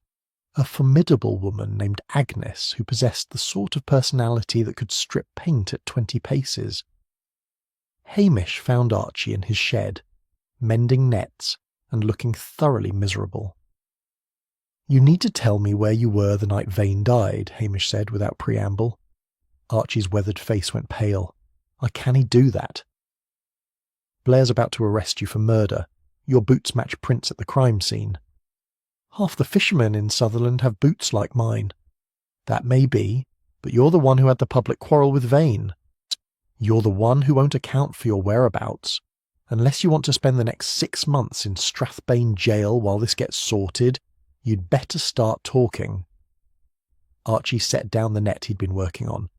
a formidable woman named Agnes who possessed the sort of personality that could strip paint at 20 paces. Hamish found Archie in his shed, mending nets and looking thoroughly miserable. "You need to tell me where you were the night Vane died," Hamish said without preamble. Archie's weathered face went pale. "Can he do that?" "Blair's about to arrest you for murder. Your boots match prints at the crime scene." "Half the fishermen in Sutherland have boots like mine." "That may be, but you're the one who had the public quarrel with Vane. You're the one who won't account for your whereabouts. Unless you want to spend the next 6 months in Strathbane jail while this gets sorted, you'd better start talking." Archie set down the net he'd been working on.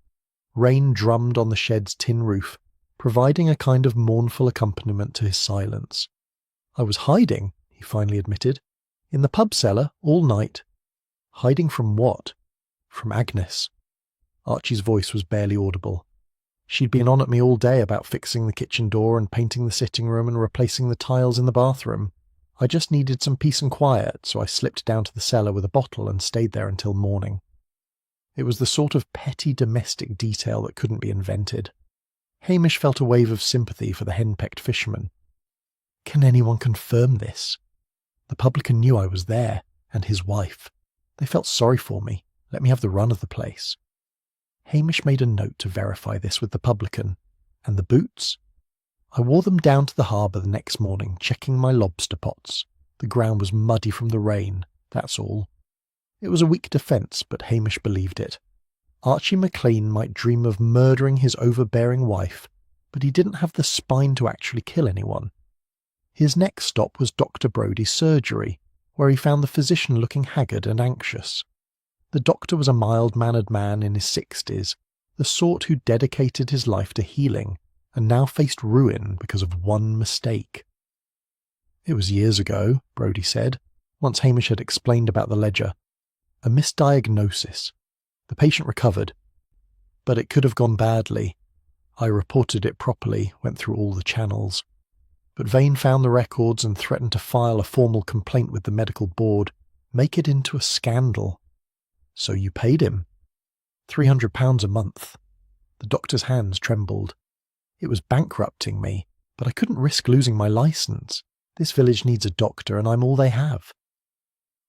Rain drummed on the shed's tin roof, providing a kind of mournful accompaniment to his silence. "I was hiding," he finally admitted, "in the pub cellar all night." "Hiding from what?" "From Agnes." Archie's voice was barely audible. "She'd been on at me all day about fixing the kitchen door and painting the sitting room and replacing the tiles in the bathroom. I just needed some peace and quiet, so I slipped down to the cellar with a bottle and stayed there until morning." It was the sort of petty domestic detail that couldn't be invented. Hamish felt a wave of sympathy for the henpecked fisherman. "Can anyone confirm this? The publican knew I was there, and his wife. They felt sorry for me, let me have the run of the place." Hamish made a note to verify this with the publican. "And the boots?" "I wore them down to the harbour the next morning, checking my lobster pots. The ground was muddy from the rain, that's all." It was a weak defence, but Hamish believed it. Archie McLean might dream of murdering his overbearing wife, but he didn't have the spine to actually kill anyone. His next stop was Dr. Brodie's surgery, where he found the physician looking haggard and anxious. The doctor was a mild-mannered man in his 60s, the sort who dedicated his life to healing, and now faced ruin because of one mistake. "It was years ago," Brodie said, once Hamish had explained about the ledger. "A misdiagnosis. The patient recovered, but it could have gone badly. I reported it properly, went through all the channels." But Vane found the records and threatened to file a formal complaint with the medical board, make it into a scandal. So you paid him. £300 a month. The doctor's hands trembled. It was bankrupting me, but I couldn't risk losing my licence. This village needs a doctor and I'm all they have.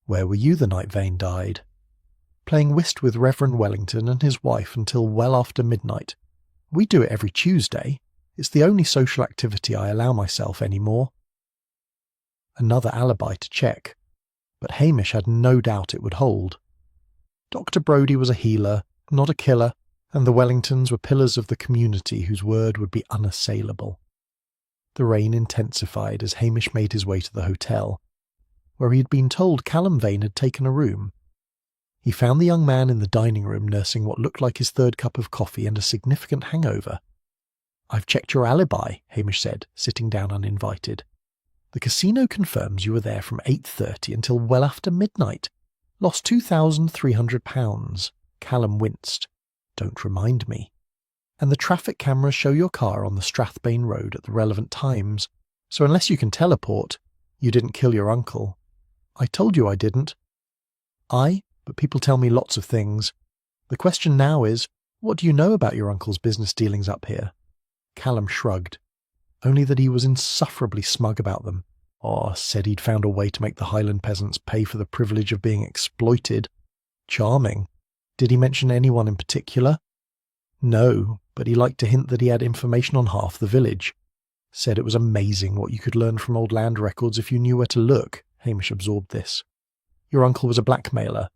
Where were you the night Vane died? Playing whist with Reverend Wellington and his wife until well after midnight. We do it every Tuesday. It's the only social activity I allow myself anymore. Another alibi to check, but Hamish had no doubt it would hold. Dr. Brodie was a healer, not a killer, and the Wellingtons were pillars of the community whose word would be unassailable. The rain intensified as Hamish made his way to the hotel, where he had been told Callum Vane had taken a room. He found the young man in the dining room nursing what looked like his third cup of coffee and a significant hangover. "I've checked your alibi," Hamish said, sitting down uninvited. "The casino confirms you were there from 8:30 until well after midnight. Lost £2,300. Callum winced. "Don't remind me. And the traffic cameras show your car on the Strathbane Road at the relevant times, so unless you can teleport, you didn't kill your uncle." "I told you I didn't." But people tell me lots of things. The question now is, what do you know about your uncle's business dealings up here?" Callum shrugged. Only that he was insufferably smug about them. Said he'd found a way to make the Highland peasants pay for the privilege of being exploited. Charming. Did he mention anyone in particular? No, but he liked to hint that he had information on half the village. Said it was amazing what you could learn from old land records if you knew where to look. Hamish absorbed this. Your uncle was a blackmailer.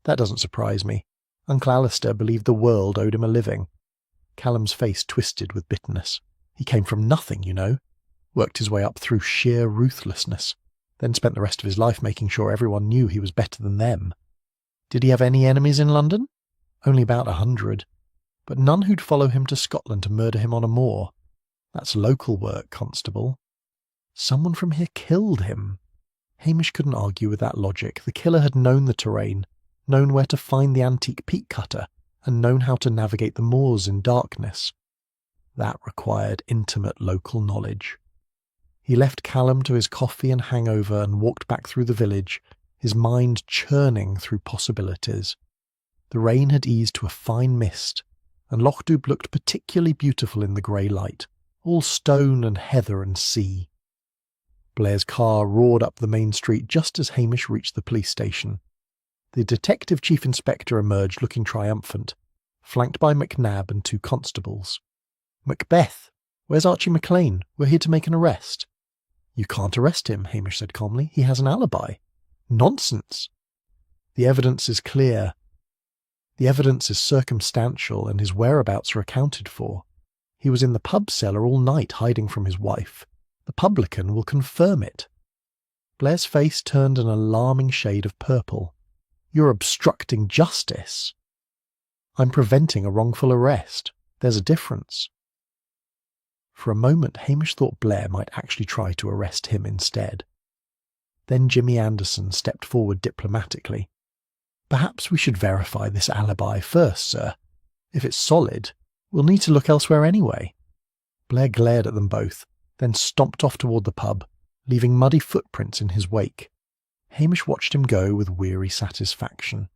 That doesn't surprise me. Uncle Alistair believed the world owed him a living. Callum's face twisted with bitterness. He came from nothing, you know. Worked his way up through sheer ruthlessness, then spent the rest of his life making sure everyone knew he was better than them. Did he have any enemies in London? Only about 100, but none who'd follow him to Scotland to murder him on a moor. That's local work, Constable. Someone from here killed him. Hamish couldn't argue with that logic. The killer had known the terrain, known where to find the antique peat cutter, and known how to navigate the moors in darkness. That required intimate local knowledge. He left Callum to his coffee and hangover and walked back through the village, his mind churning through possibilities. The rain had eased to a fine mist, and Lochdoub looked particularly beautiful in the grey light, all stone and heather and sea. Blair's car roared up the main street just as Hamish reached the police station. The Detective Chief Inspector emerged looking triumphant, flanked by McNab and 2 constables. "Macbeth, where's Archie MacLean? We're here to make an arrest." "You can't arrest him," Hamish said calmly. "He has an alibi." "Nonsense." "The evidence is clear. The evidence is circumstantial and his whereabouts are accounted for. He was in the pub cellar all night hiding from his wife. The publican will confirm it." Blair's face turned an alarming shade of purple. "You're obstructing justice." "I'm preventing a wrongful arrest. There's a difference." For a moment, Hamish thought Blair might actually try to arrest him instead. Then Jimmy Anderson stepped forward diplomatically. "Perhaps we should verify this alibi first, sir. If it's solid, we'll need to look elsewhere anyway." Blair glared at them both, then stomped off toward the pub, leaving muddy footprints in his wake. Hamish watched him go with weary satisfaction.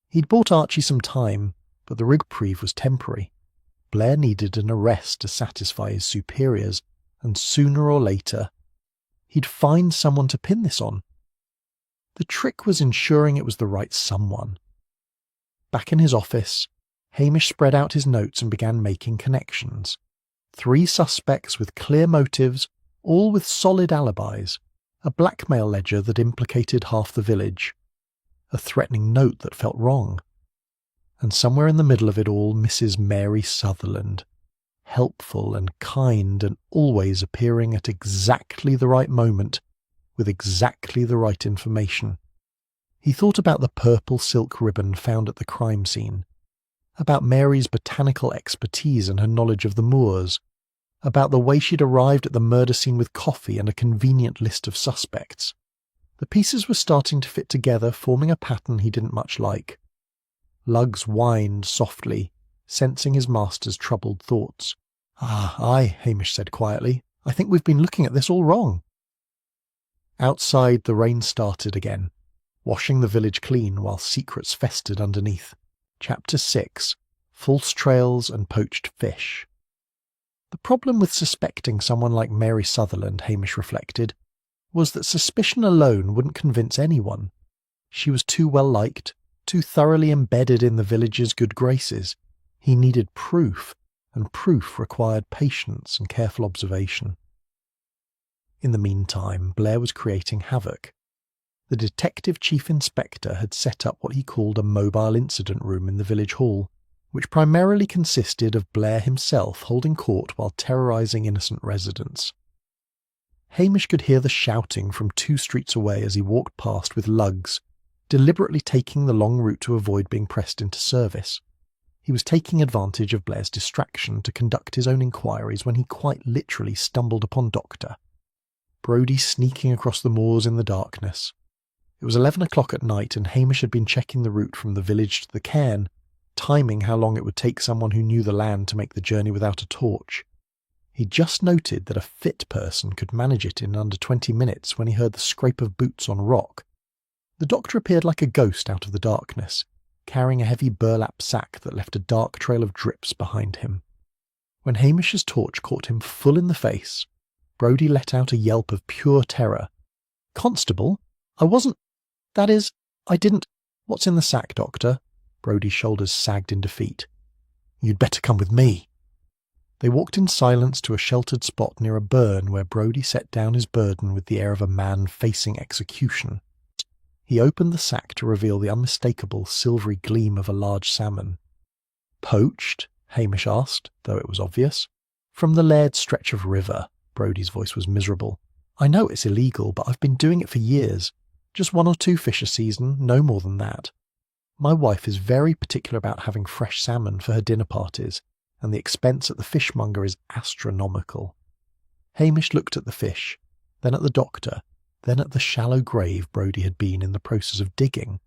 He'd bought Archie some time, but the reprieve was temporary. Blair needed an arrest to satisfy his superiors, and sooner or later, he'd find someone to pin this on. The trick was ensuring it was the right someone. Back in his office, Hamish spread out his notes and began making connections. 3 suspects with clear motives, all with solid alibis. A blackmail ledger that implicated half the village. A threatening note that felt wrong. And somewhere in the middle of it all, Mrs. Mary Sutherland. Helpful and kind and always appearing at exactly the right moment, with exactly the right information. He thought about the purple silk ribbon found at the crime scene, about Mary's botanical expertise and her knowledge of the moors, about the way she'd arrived at the murder scene with coffee and a convenient list of suspects. The pieces were starting to fit together, forming a pattern he didn't much like. Luggs whined softly, sensing his master's troubled thoughts. "Aye," Hamish said quietly. I think we've been looking at this all wrong." Outside, the rain started again, washing the village clean while secrets festered underneath. Chapter 6: False Trails and Poached Fish. The problem with suspecting someone like Mary Sutherland, Hamish reflected, was that suspicion alone wouldn't convince anyone. She was too well liked, too thoroughly embedded in the village's good graces. He needed proof, and proof required patience and careful observation. In the meantime, Blair was creating havoc. The detective chief inspector had set up what he called a mobile incident room in the village hall, which primarily consisted of Blair himself holding court while terrorising innocent residents. Hamish could hear the shouting from 2 streets away as he walked past with lugs, deliberately taking the long route to avoid being pressed into service. He was taking advantage of Blair's distraction to conduct his own inquiries when he quite literally stumbled upon Dr. Brodie sneaking across the moors in the darkness. It was 11 o'clock at night, and Hamish had been checking the route from the village to the cairn, timing how long it would take someone who knew the land to make the journey without a torch. He just noted that a fit person could manage it in under 20 minutes when he heard the scrape of boots on rock. The doctor appeared like a ghost out of the darkness, carrying a heavy burlap sack that left a dark trail of drips behind him. When Hamish's torch caught him full in the face, Brodie let out a yelp of pure terror. "Constable, I wasn't... that is, I didn't... What's in the sack, Doctor?" Brodie's shoulders sagged in defeat. "You'd better come with me." They walked in silence to a sheltered spot near a burn where Brodie set down his burden with the air of a man facing execution. He opened the sack to reveal the unmistakable silvery gleam of a large salmon. "Poached?" Hamish asked, though it was obvious. "From the Laird's stretch of river." Brodie's voice was miserable. "I know it's illegal, but I've been doing it for years. Just 1 or 2 fish a season, no more than that. My wife is very particular about having fresh salmon for her dinner parties, and the expense at the fishmonger is astronomical." Hamish looked at the fish, then at the doctor, then at the shallow grave Brodie had been in the process of digging.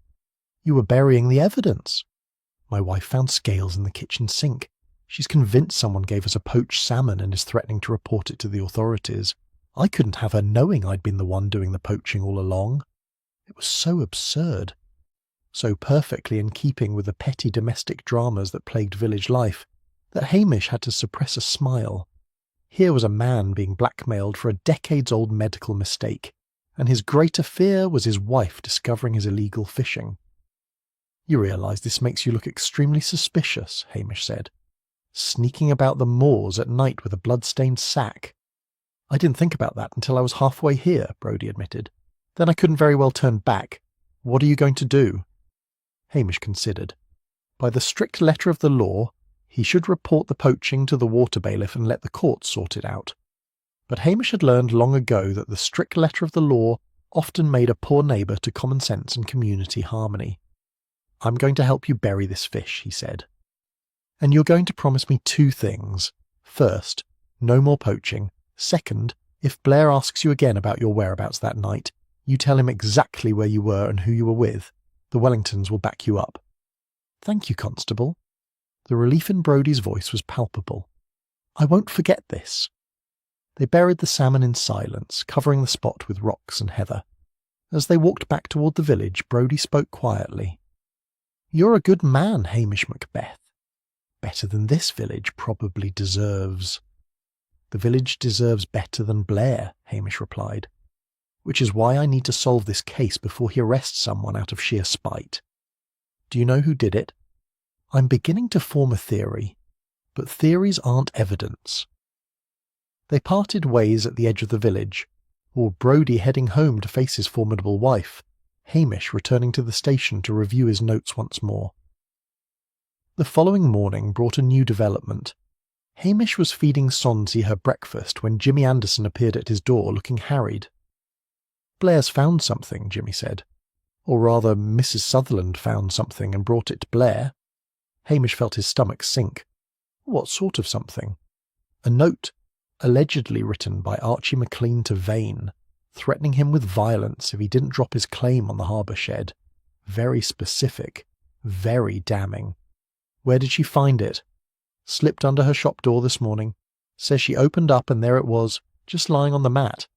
"You were burying the evidence." "My wife found scales in the kitchen sink. She's convinced someone gave us a poached salmon and is threatening to report it to the authorities. I couldn't have her knowing I'd been the one doing the poaching all along." It was so absurd, so perfectly in keeping with the petty domestic dramas that plagued village life, that Hamish had to suppress a smile. Here was a man being blackmailed for a decades-old medical mistake, and his greater fear was his wife discovering his illegal fishing. "You realise this makes you look extremely suspicious," Hamish said. "Sneaking about the moors at night with a blood-stained sack." "I didn't think about that until I was halfway here," Brodie admitted. "Then I couldn't very well turn back. What are you going to do?" Hamish considered. By the strict letter of the law, he should report the poaching to the water bailiff and let the courts sort it out. But Hamish had learned long ago that the strict letter of the law often made a poor neighbour to common sense and community harmony. "I'm going to help you bury this fish," he said. "And you're going to promise me 2 things. First, no more poaching. Second, if Blair asks you again about your whereabouts that night, you tell him exactly where you were and who you were with. The Wellingtons will back you up." "Thank you, Constable." The relief in Brodie's voice was palpable. "I won't forget this." They buried the salmon in silence, covering the spot with rocks and heather. As they walked back toward the village, Brodie spoke quietly. "You're a good man, Hamish Macbeth. Better than this village probably deserves." "The village deserves better than Blair," Hamish replied. "Which is why I need to solve this case before he arrests someone out of sheer spite. Do you know who did it? I'm beginning to form a theory, but theories aren't evidence." They parted ways at the edge of the village, or Brodie heading home to face his formidable wife, Hamish returning to the station to review his notes once more. The following morning brought a new development. Hamish was feeding Sonsie her breakfast when Jimmy Anderson appeared at his door looking harried. "Blair's found something," Jimmy said. "Or rather, Mrs. Sutherland found something and brought it to Blair." Hamish felt his stomach sink. What sort of something? A note, allegedly written by Archie McLean to Vane, threatening him with violence if he didn't drop his claim on the harbour shed. Very specific, very damning. Where did she find it? Slipped under her shop door this morning. Says she opened up and there it was, just lying on the mat.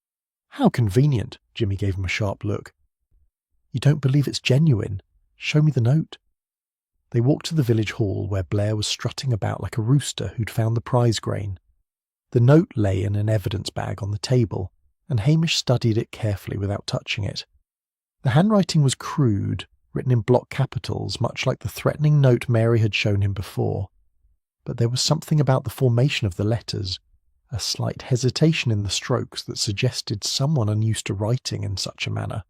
How convenient, Jimmy gave him a sharp look. You don't believe it's genuine? Show me the note. They walked to the village hall where Blair was strutting about like a rooster who'd found the prize grain. The note lay in an evidence bag on the table, and Hamish studied it carefully without touching it. The handwriting was crude, written in block capitals, much like the threatening note Mary had shown him before. But there was something about the formation of the letters, a slight hesitation in the strokes that suggested someone unused to writing in such a manner.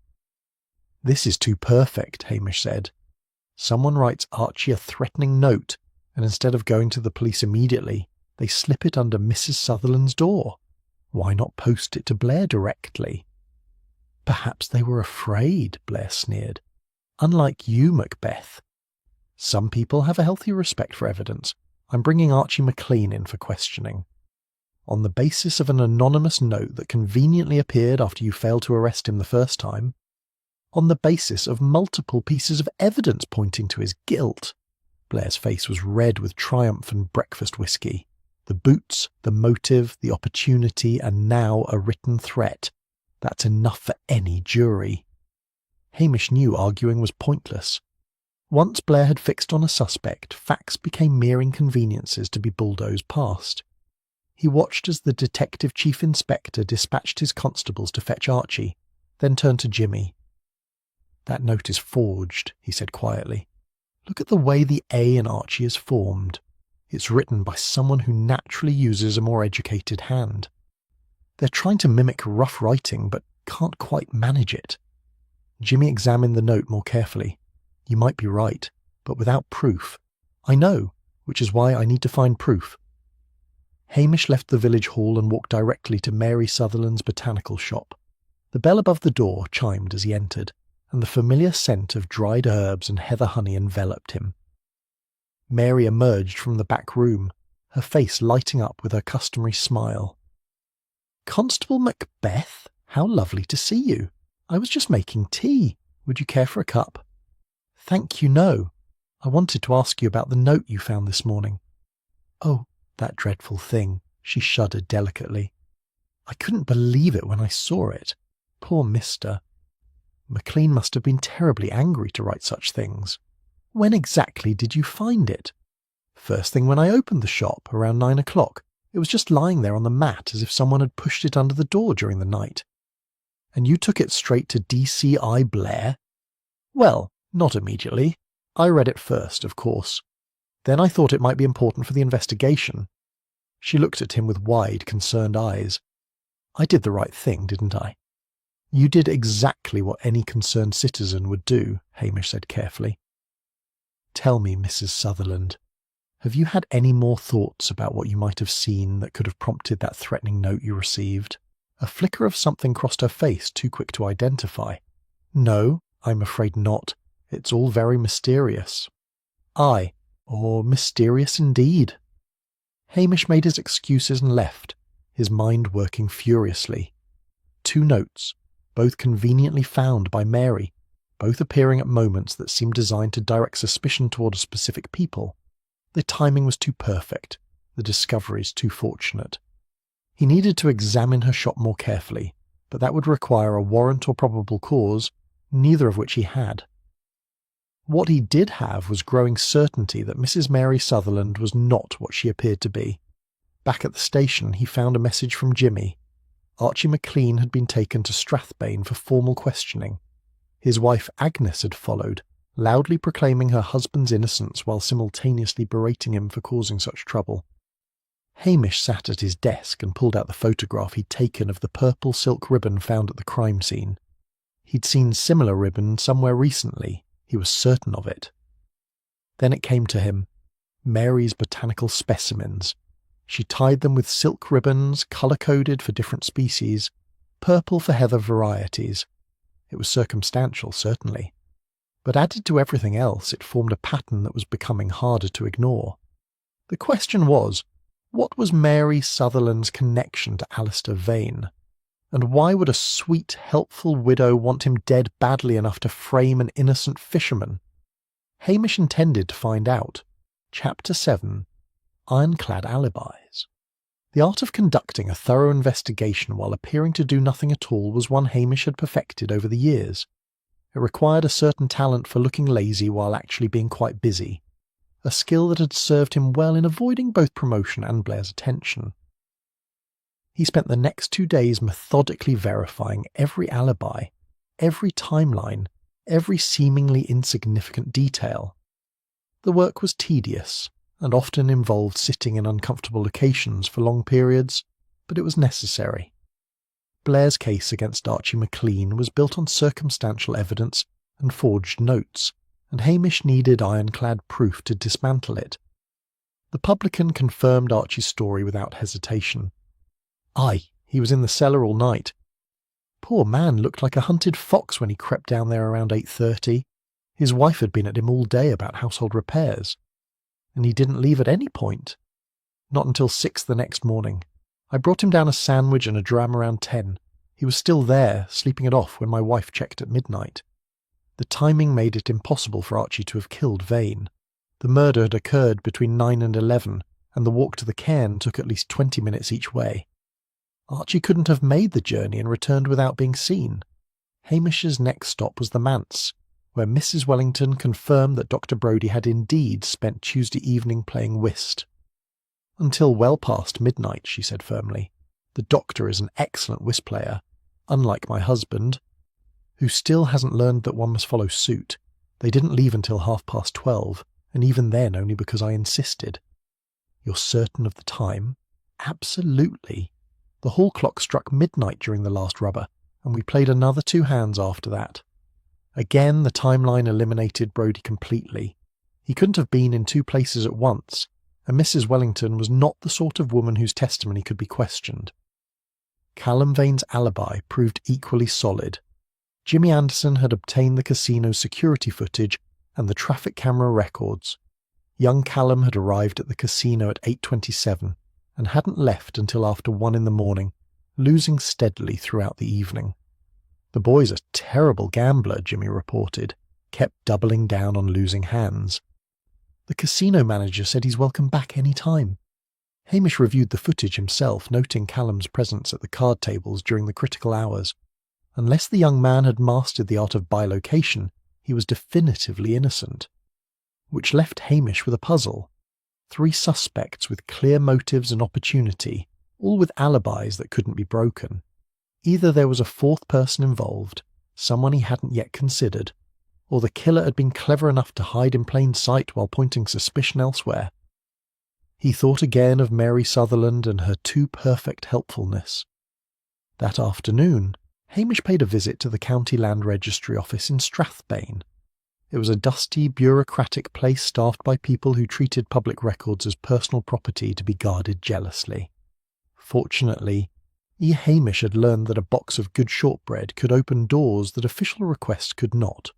This is too perfect, Hamish said. Someone writes Archie a threatening note, and instead of going to the police immediately, they slip it under Mrs. Sutherland's door. Why not post it to Blair directly? Perhaps they were afraid, Blair sneered. Unlike you, Macbeth. Some people have a healthy respect for evidence. I'm bringing Archie McLean in for questioning. On the basis of an anonymous note that conveniently appeared after you failed to arrest him the first time. On the basis of multiple pieces of evidence pointing to his guilt. Blair's face was red with triumph and breakfast whiskey. The boots, the motive, the opportunity, and now a written threat. That's enough for any jury. Hamish knew arguing was pointless. Once Blair had fixed on a suspect, facts became mere inconveniences to be bulldozed past. He watched as the detective chief inspector dispatched his constables to fetch Archie, then turned to Jimmy. That note is forged, he said quietly. Look at the way the A in Archie is formed. It's written by someone who naturally uses a more educated hand. They're trying to mimic rough writing, but can't quite manage it. Jimmy examined the note more carefully. You might be right, but without proof. I know, which is why I need to find proof. Hamish left the village hall and walked directly to Mary Sutherland's botanical shop. The bell above the door chimed as he entered, and the familiar scent of dried herbs and heather honey enveloped him. Mary emerged from the back room, her face lighting up with her customary smile. Constable Macbeth, how lovely to see you. I was just making tea. Would you care for a cup? Thank you, no. I wanted to ask you about the note you found this morning. Oh, that dreadful thing, she shuddered delicately. I couldn't believe it when I saw it. Poor Mr. McLean must have been terribly angry to write such things. When exactly did you find it? First thing when I opened the shop, around 9 o'clock. It was just lying there on the mat as if someone had pushed it under the door during the night. And you took it straight to DCI Blair? Well, not immediately. I read it first, of course. Then I thought it might be important for the investigation. She looked at him with wide, concerned eyes. I did the right thing, didn't I? You did exactly what any concerned citizen would do, Hamish said carefully. Tell me, Mrs. Sutherland, have you had any more thoughts about what you might have seen that could have prompted that threatening note you received? A flicker of something crossed her face, too quick to identify. No, I'm afraid not. It's all very mysterious. Aye, or mysterious indeed. Hamish made his excuses and left, his mind working furiously. 2 notes, both conveniently found by Mary, both appearing at moments that seemed designed to direct suspicion toward a specific people. The timing was too perfect, the discoveries too fortunate. He needed to examine her shop more carefully, but that would require a warrant or probable cause, neither of which he had. What he did have was growing certainty that Mrs. Mary Sutherland was not what she appeared to be. Back at the station, he found a message from Jimmy. Archie McLean had been taken to Strathbane for formal questioning. His wife Agnes had followed, loudly proclaiming her husband's innocence while simultaneously berating him for causing such trouble. Hamish sat at his desk and pulled out the photograph he'd taken of the purple silk ribbon found at the crime scene. He'd seen similar ribbon somewhere recently, he was certain of it. Then it came to him. Mary's botanical specimens. She tied them with silk ribbons, colour-coded for different species, purple for heather varieties. It was circumstantial, certainly. But added to everything else, it formed a pattern that was becoming harder to ignore. The question was, what was Mary Sutherland's connection to Alistair Vane? And why would a sweet, helpful widow want him dead badly enough to frame an innocent fisherman? Hamish intended to find out. Chapter 7. Ironclad Alibis. The art of conducting a thorough investigation while appearing to do nothing at all was one Hamish had perfected over the years. It required a certain talent for looking lazy while actually being quite busy, a skill that had served him well in avoiding both promotion and Blair's attention. He spent the next 2 days methodically verifying every alibi, every timeline, every seemingly insignificant detail. The work was tedious, and often involved sitting in uncomfortable locations for long periods, but it was necessary. Blair's case against Archie McLean was built on circumstantial evidence and forged notes, and Hamish needed ironclad proof to dismantle it. The publican confirmed Archie's story without hesitation. Aye, he was in the cellar all night. Poor man looked like a hunted fox when he crept down there around 8:30. His wife had been at him all day about household repairs. And he didn't leave at any point. Not until 6 the next morning. I brought him down a sandwich and a dram around 10. He was still there, sleeping it off when my wife checked at midnight. The timing made it impossible for Archie to have killed Vane. The murder had occurred between 9 and 11, and the walk to the cairn took at least 20 minutes each way. Archie couldn't have made the journey and returned without being seen. Hamish's next stop was the manse, where Mrs. Wellington confirmed that Dr. Brodie had indeed spent Tuesday evening playing whist. Until well past midnight, she said firmly. The doctor is an excellent whist player, unlike my husband, who still hasn't learned that one must follow suit. They didn't leave until 12:30, and even then only because I insisted. You're certain of the time? Absolutely. The hall clock struck midnight during the last rubber, and we played another 2 hands after that. Again, the timeline eliminated Brodie completely. He couldn't have been in 2 places at once, and Mrs. Wellington was not the sort of woman whose testimony could be questioned. Callum Vane's alibi proved equally solid. Jimmy Anderson had obtained the casino's security footage and the traffic camera records. Young Callum had arrived at the casino at 8:27 and hadn't left until after 1 in the morning, losing steadily throughout the evening. The boy's a terrible gambler, Jimmy reported, kept doubling down on losing hands. The casino manager said he's welcome back any time. Hamish reviewed the footage himself, noting Callum's presence at the card tables during the critical hours. Unless the young man had mastered the art of bilocation, he was definitively innocent. Which left Hamish with a puzzle. 3 suspects with clear motives and opportunity, all with alibis that couldn't be broken. Either there was a 4th person involved, someone he hadn't yet considered, or the killer had been clever enough to hide in plain sight while pointing suspicion elsewhere. He thought again of Mary Sutherland and her too perfect helpfulness. That afternoon, Hamish paid a visit to the County Land Registry office in Strathbane. It was a dusty, bureaucratic place staffed by people who treated public records as personal property to be guarded jealously. Fortunately, Hamish had learned that a box of good shortbread could open doors that official requests could not.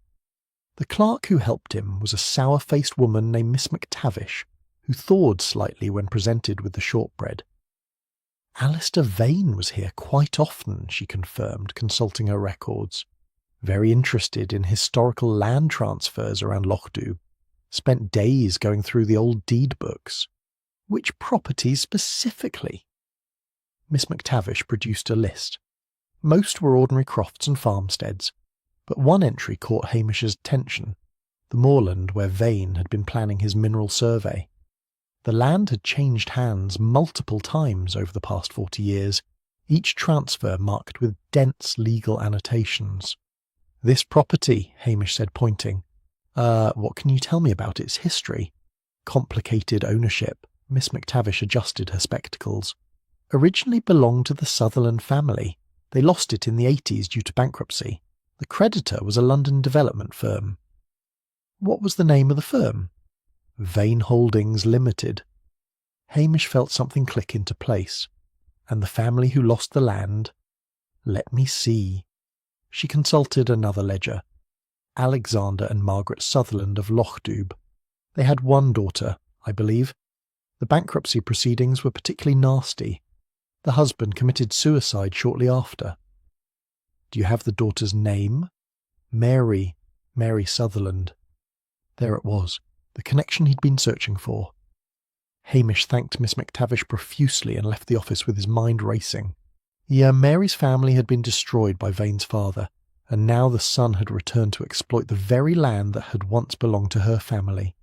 The clerk who helped him was a sour-faced woman named Miss McTavish, who thawed slightly when presented with the shortbread. Alistair Vane was here quite often, she confirmed, consulting her records. Very interested in historical land transfers around Lochdoub. Spent days going through the old deed books. Which properties specifically? Miss McTavish produced a list. Most were ordinary crofts and farmsteads, but one entry caught Hamish's attention, the moorland where Vane had been planning his mineral survey. The land had changed hands multiple times over the past 40 years, each transfer marked with dense legal annotations. This property, Hamish said, pointing. What can you tell me about its history? Complicated ownership. Miss McTavish adjusted her spectacles. Originally belonged to the Sutherland family. They lost it in the 80s due to bankruptcy. The creditor was a London development firm. What was the name of the firm? Vane Holdings Limited. Hamish felt something click into place. And the family who lost the land? Let me see. She consulted another ledger. Alexander and Margaret Sutherland of Lochdoub. They had 1 daughter, I believe. The bankruptcy proceedings were particularly nasty. The husband committed suicide shortly after. Do you have the daughter's name? Mary Sutherland. There it was, the connection he'd been searching for. Hamish thanked Miss McTavish profusely and left the office with his mind racing. Yeah, Mary's family had been destroyed by Vane's father, and now the son had returned to exploit the very land that had once belonged to her family.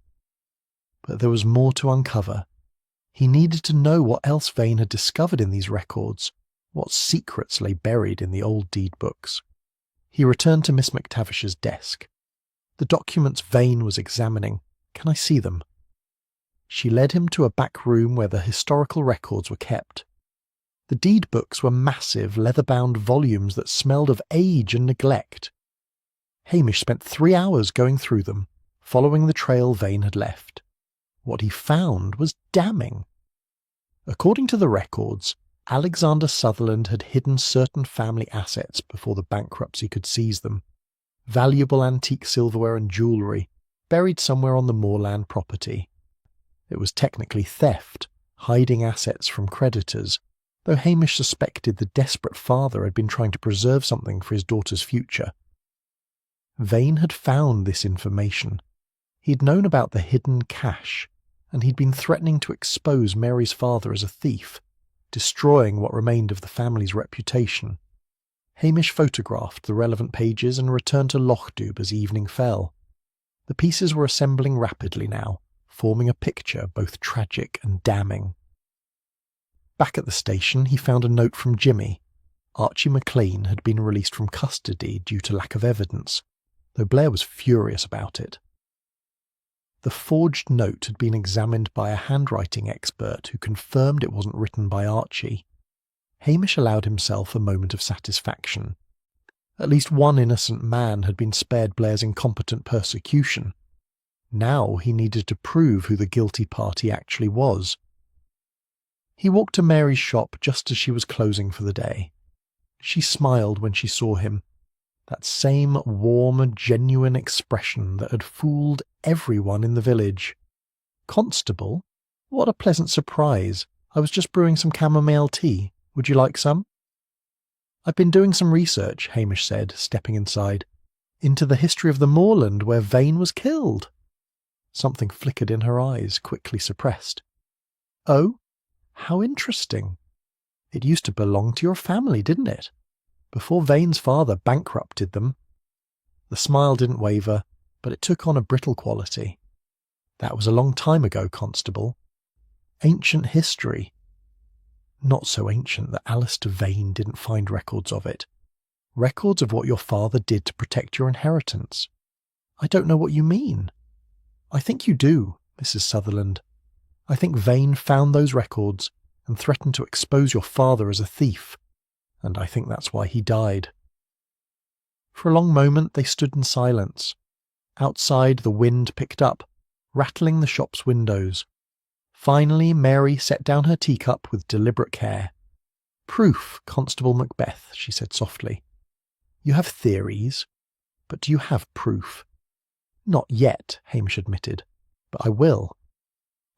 But there was more to uncover. He needed to know what else Vane had discovered in these records, what secrets lay buried in the old deed books. He returned to Miss McTavish's desk. The documents Vane was examining. Can I see them? She led him to a back room where the historical records were kept. The deed books were massive, leather-bound volumes that smelled of age and neglect. Hamish spent 3 hours going through them, following the trail Vane had left. What he found was damning. According to the records, Alexander Sutherland had hidden certain family assets before the bankruptcy could seize them. Valuable antique silverware and jewellery, buried somewhere on the moorland property. It was technically theft, hiding assets from creditors, though Hamish suspected the desperate father had been trying to preserve something for his daughter's future. Vane had found this information. He'd known about the hidden cash, and he'd been threatening to expose Mary's father as a thief, destroying what remained of the family's reputation. Hamish photographed the relevant pages and returned to Lochdubh as evening fell. The pieces were assembling rapidly now, forming a picture both tragic and damning. Back at the station, he found a note from Jimmy. Archie McLean had been released from custody due to lack of evidence, though Blair was furious about it. The forged note had been examined by a handwriting expert who confirmed it wasn't written by Archie. Hamish allowed himself a moment of satisfaction. At least one innocent man had been spared Blair's incompetent persecution. Now he needed to prove who the guilty party actually was. He walked to Mary's shop just as she was closing for the day. She smiled when she saw him. That same warm, genuine expression that had fooled everyone in the village. "Constable? What a pleasant surprise. I was just brewing some chamomile tea. Would you like some?" "I've been doing some research," Hamish said, stepping inside, "into the history of the moorland where Vane was killed." Something flickered in her eyes, quickly suppressed. "Oh? How interesting. It used to belong to your family, didn't it? Before Vane's father bankrupted them." The smile didn't waver, but it took on a brittle quality. "That was a long time ago, Constable. Ancient history. Not so ancient that Alistair Vane didn't find records of it. Records of what your father did to protect your inheritance." "I don't know what you mean." "I think you do, Mrs. Sutherland. I think Vane found those records and threatened to expose your father as a thief, and I think that's why he died." For a long moment they stood in silence. Outside the wind picked up, rattling the shop's windows. Finally Mary set down her teacup with deliberate care. "Proof, Constable Macbeth," she said softly. "You have theories, but do you have proof?" "Not yet," Hamish admitted, "but I will."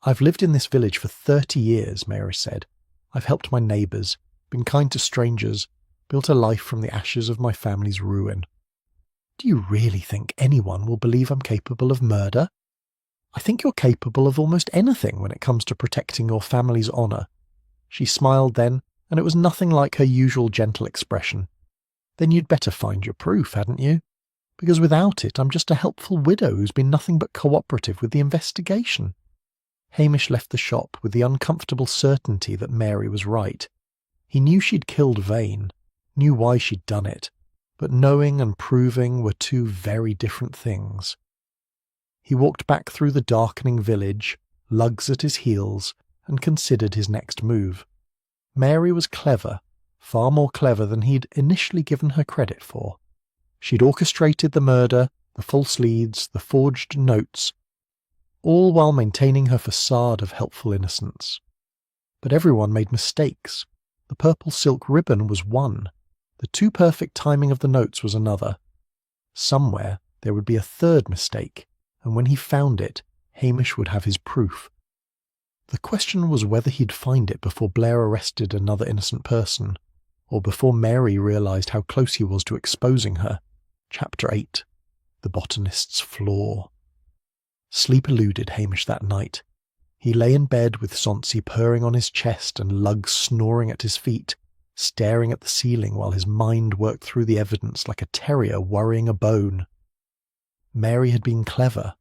"I've lived in this village for 30 years, Mary said. "I've helped my neighbours, been kind to strangers, built a life from the ashes of my family's ruin. Do you really think anyone will believe I'm capable of murder? I think you're capable of almost anything when it comes to protecting your family's honour." She smiled then, and it was nothing like her usual gentle expression. "Then you'd better find your proof, hadn't you? Because without it I'm just a helpful widow who's been nothing but cooperative with the investigation." Hamish left the shop with the uncomfortable certainty that Mary was right. He knew she'd killed Vane, knew why she'd done it, but knowing and proving were two very different things. He walked back through the darkening village, lugs at his heels, and considered his next move. Mary was clever, far more clever than he'd initially given her credit for. She'd orchestrated the murder, the false leads, the forged notes, all while maintaining her facade of helpful innocence. But everyone made mistakes. The purple silk ribbon was one. The too perfect timing of the notes was another. Somewhere there would be a third mistake, and when he found it, Hamish would have his proof. The question was whether he'd find it before Blair arrested another innocent person, or before Mary realised how close he was to exposing her. Chapter 8. The Botanist's Flaw. Sleep eluded Hamish that night. He lay in bed with Sonsi purring on his chest and Lug snoring at his feet, staring at the ceiling while his mind worked through the evidence like a terrier worrying a bone. Mary had been clever,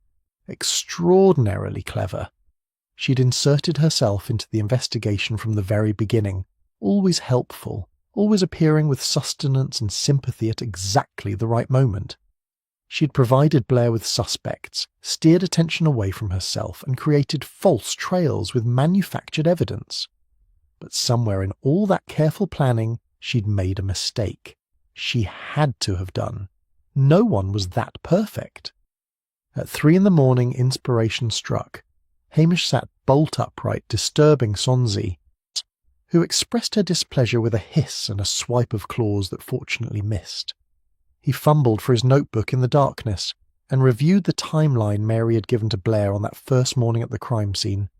extraordinarily clever. She'd inserted herself into the investigation from the very beginning, always helpful, always appearing with sustenance and sympathy at exactly the right moment. She'd provided Blair with suspects, steered attention away from herself, and created false trails with manufactured evidence. But somewhere in all that careful planning, she'd made a mistake. She had to have done. No one was that perfect. At 3 a.m, inspiration struck. Hamish sat bolt upright, disturbing Sonsi, who expressed her displeasure with a hiss and a swipe of claws that fortunately missed. He fumbled for his notebook in the darkness and reviewed the timeline Mary had given to Blair on that first morning at the crime scene.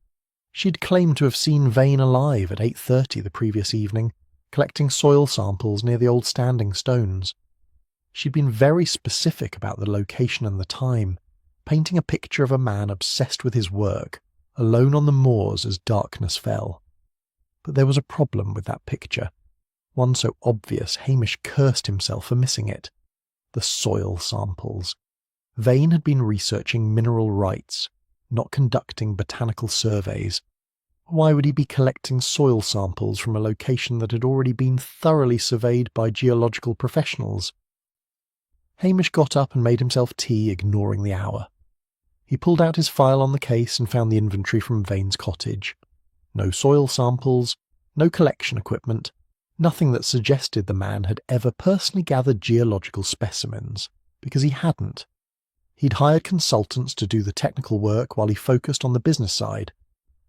She'd claimed to have seen Vane alive at 8:30 the previous evening, collecting soil samples near the old standing stones. She'd been very specific about the location and the time, painting a picture of a man obsessed with his work, alone on the moors as darkness fell. But there was a problem with that picture, one so obvious Hamish cursed himself for missing it. The soil samples. Vane had been researching mineral rights, not conducting botanical surveys. Why would he be collecting soil samples from a location that had already been thoroughly surveyed by geological professionals? Hamish got up and made himself tea, ignoring the hour. He pulled out his file on the case and found the inventory from Vane's cottage. No soil samples, no collection equipment, nothing that suggested the man had ever personally gathered geological specimens, because he hadn't. He'd hired consultants to do the technical work while he focused on the business side,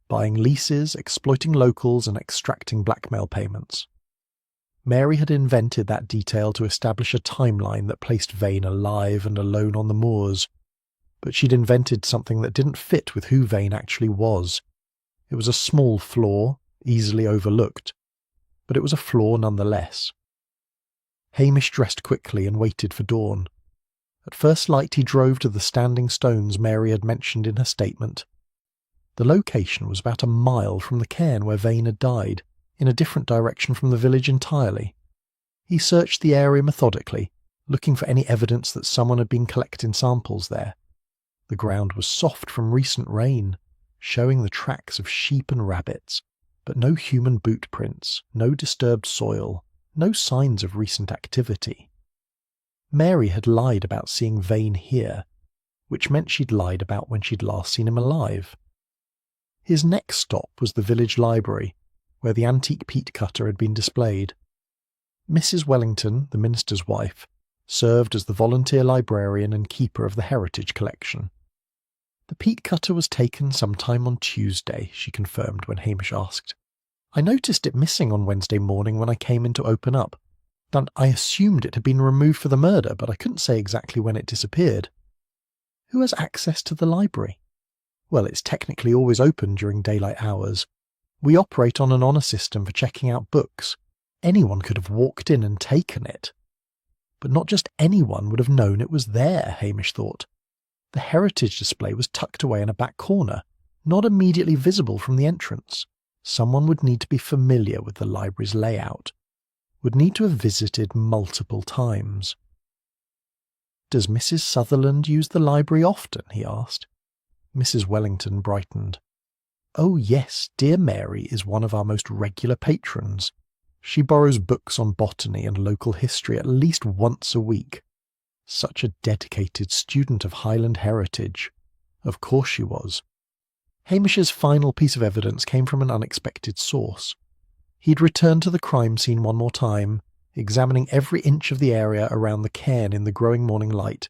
buying leases, exploiting locals, and extracting blackmail payments. Mary had invented that detail to establish a timeline that placed Vane alive and alone on the moors, but she'd invented something that didn't fit with who Vane actually was. It was a small flaw, easily overlooked, but it was a flaw nonetheless. Hamish dressed quickly and waited for dawn. At first light he drove to the standing stones Mary had mentioned in her statement. The location was about a mile from the cairn where Vane had died, in a different direction from the village entirely. He searched the area methodically, looking for any evidence that someone had been collecting samples there. The ground was soft from recent rain, showing the tracks of sheep and rabbits, but no human boot prints, no disturbed soil, no signs of recent activity. Mary had lied about seeing Vane here, which meant she'd lied about when she'd last seen him alive. His next stop was the village library, where the antique peat cutter had been displayed. Mrs. Wellington, the minister's wife, served as the volunteer librarian and keeper of the heritage collection. The peat cutter was taken sometime on Tuesday, she confirmed when Hamish asked. I noticed it missing on Wednesday morning when I came in to open up. And I assumed it had been removed for the murder, but I couldn't say exactly when it disappeared. Who has access to the library? Well, it's technically always open during daylight hours. We operate on an honour system for checking out books. Anyone could have walked in and taken it. But not just anyone would have known it was there, Hamish thought. The heritage display was tucked away in a back corner, not immediately visible from the entrance. Someone would need to be familiar with the library's layout, would need to have visited multiple times. Does Mrs. Sutherland use the library often? He asked. Mrs. Wellington brightened. Oh yes, dear Mary is one of our most regular patrons. She borrows books on botany and local history at least once a week. Such a dedicated student of Highland heritage. Of course she was. Hamish's final piece of evidence came from an unexpected source. He'd returned to the crime scene one more time, examining every inch of the area around the cairn in the growing morning light.